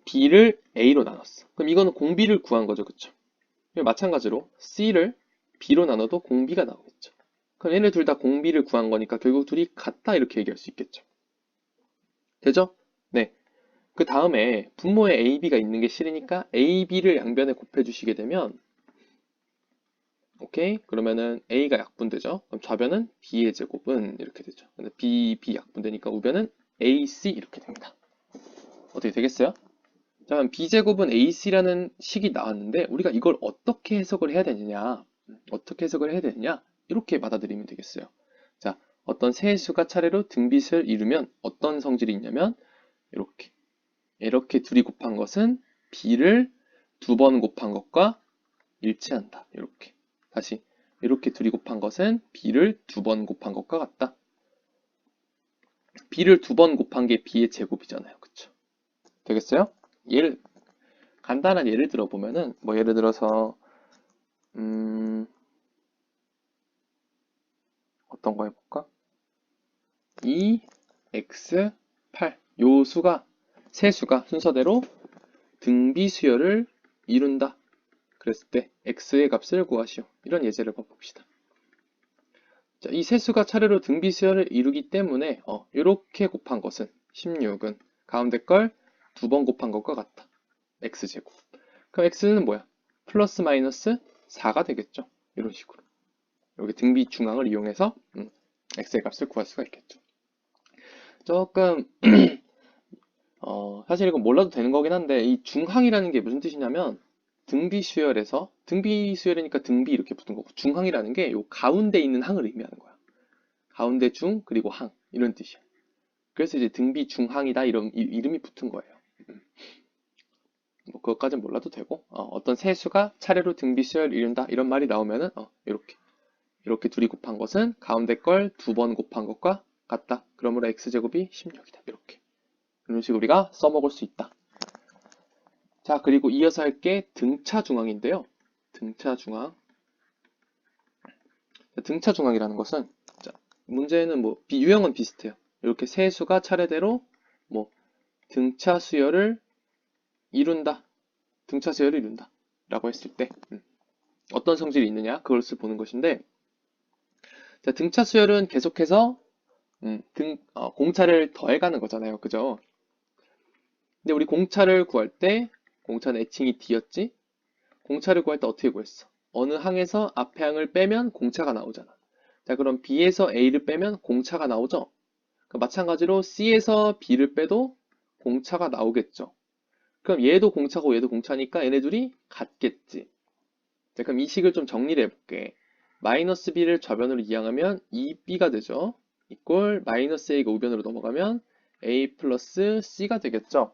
B를 A로 나눴어. 그럼 이거는 공비를 구한 거죠. 그쵸? 마찬가지로 C를 B로 나눠도 공비가 나오겠죠. 그럼 얘네 둘 다 공비를 구한 거니까 결국 둘이 같다 이렇게 얘기할 수 있겠죠. 되죠? 네. 그 다음에 분모에 A, B가 있는 게 싫으니까 A, B를 양변에 곱해주시게 되면 오케이? 그러면은 A가 약분되죠? 그럼 좌변은 B의 제곱은 이렇게 되죠. 근데 B, B 약분되니까 우변은 AC 이렇게 됩니다. 어떻게 되겠어요? 자, 그럼 B제곱은 AC라는 식이 나왔는데 우리가 이걸 어떻게 해석을 해야 되느냐? 어떻게 해석을 해야 되느냐? 이렇게 받아들이면 되겠어요. 자, 어떤 세수가 차례로 등비수를 이루면 어떤 성질이 있냐면 이렇게 둘이 곱한 것은 B를 두 번 곱한 것과 일치한다. 이렇게. 다시 이렇게 둘이 곱한 것은 B를 두 번 곱한 것과 같다. B를 두 번 곱한 게 B의 제곱이잖아요. 그쵸? 되겠어요? 간단한 예를 들어보면은 뭐 예를 들어서 어떤 거 해볼까? 2x 8 요 수가 세 수가 순서대로 등비수열을 이룬다. 그랬을 때 x의 값을 구하시오. 이런 예제를 봐봅시다. 자, 이 세 수가 차례로 등비수열을 이루기 때문에 이렇게 곱한 것은 16은 가운데 걸 두 번 곱한 것과 같다. x제곱. 그럼 x는 뭐야? 플러스 마이너스 4가 되겠죠. 이런 식으로. 여기 등비 중앙을 이용해서 x의 값을 구할 수가 있겠죠. 조금 사실 이건 몰라도 되는 거긴 한데 이 중항이라는 게 무슨 뜻이냐면 등비수열이니까 등비 이렇게 붙은 거고 중항이라는 게 요 가운데 있는 항을 의미하는 거야. 가운데 중 그리고 항 이런 뜻이야. 그래서 이제 등비 중항이다 이런 이름이 붙은 거예요. 뭐 그것까지는 몰라도 되고 어떤 세수가 차례로 등비수열을 이룬다 이런 말이 나오면은 이렇게 둘이 곱한 것은 가운데 걸 두 번 곱한 것과 같다. 그러므로 x제곱이 16이다. 이렇게. 이런 식으로 우리가 써먹을 수 있다. 자, 그리고 이어서 할 게 등차 중항인데요. 등차 중항. 등차 중항이라는 것은 자, 문제는 뭐 유형은 비슷해요. 이렇게 세 수가 차례대로 뭐 등차 수열을 이룬다. 등차 수열을 이룬다. 라고 했을 때 어떤 성질이 있느냐 그것을 보는 것인데 자, 등차 수열은 계속해서 공차를 더해가는 거잖아요. 그죠? 근데 우리 공차를 구할 때 공차는 애칭이 D였지? 공차를 구할 때 어떻게 구했어? 어느 항에서 앞에 항을 빼면 공차가 나오잖아. 자, 그럼 B에서 A를 빼면 공차가 나오죠? 마찬가지로 C에서 B를 빼도 공차가 나오겠죠. 그럼 얘도 공차고 얘도 공차니까 얘네 둘이 같겠지. 자, 그럼 이 식을 좀 정리를 해볼게. 마이너스 B를 좌변으로 이항하면 2B가 되죠. 이꼴 마이너스 A가 우변으로 넘어가면 A 플러스 C가 되겠죠.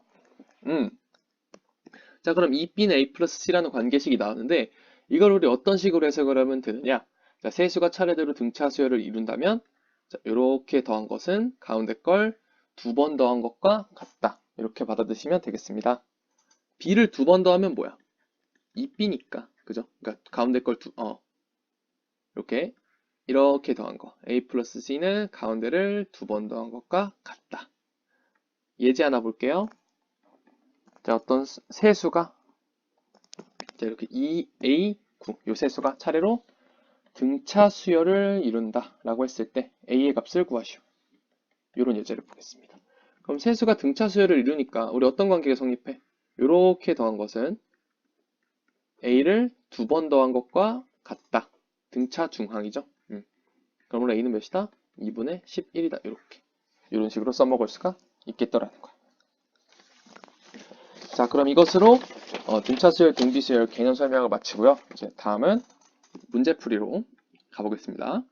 자, 그럼 2B는 A 플러스 C라는 관계식이 나왔는데 이걸 우리 어떤 식으로 해석을 하면 되느냐? 자, 세수가 차례대로 등차 수열을 이룬다면 자, 이렇게 더한 것은 가운데 걸 두 번 더한 것과 같다. 이렇게 받아드시면 되겠습니다. B를 두 번 더하면 뭐야? 2B니까. 그죠? 그러니까 가운데 걸 이렇게 더한 거. A 플러스 C는 가운데를 두 번 더한 것과 같다. 예제 하나 볼게요. 자, 어떤 세수가 자, 이렇게 2A, 9, 요 세수가 차례로 등차 수열을 이룬다 라고 했을 때 A의 값을 구하시오. 이런 예제를 보겠습니다. 그럼 세수가 등차 수열을 이루니까 우리 어떤 관계가 성립해? 이렇게 더한 것은 A를 두 번 더한 것과 같다. 등차 중항이죠. 그러므로 A는 몇이다? 2분의 11이다. 이렇게. 이런 식으로 써먹을 수가 있겠더라는 거야. 자, 그럼 이것으로 등차 수열, 등비 수열 개념 설명을 마치고요. 이제 다음은 문제풀이로 가보겠습니다.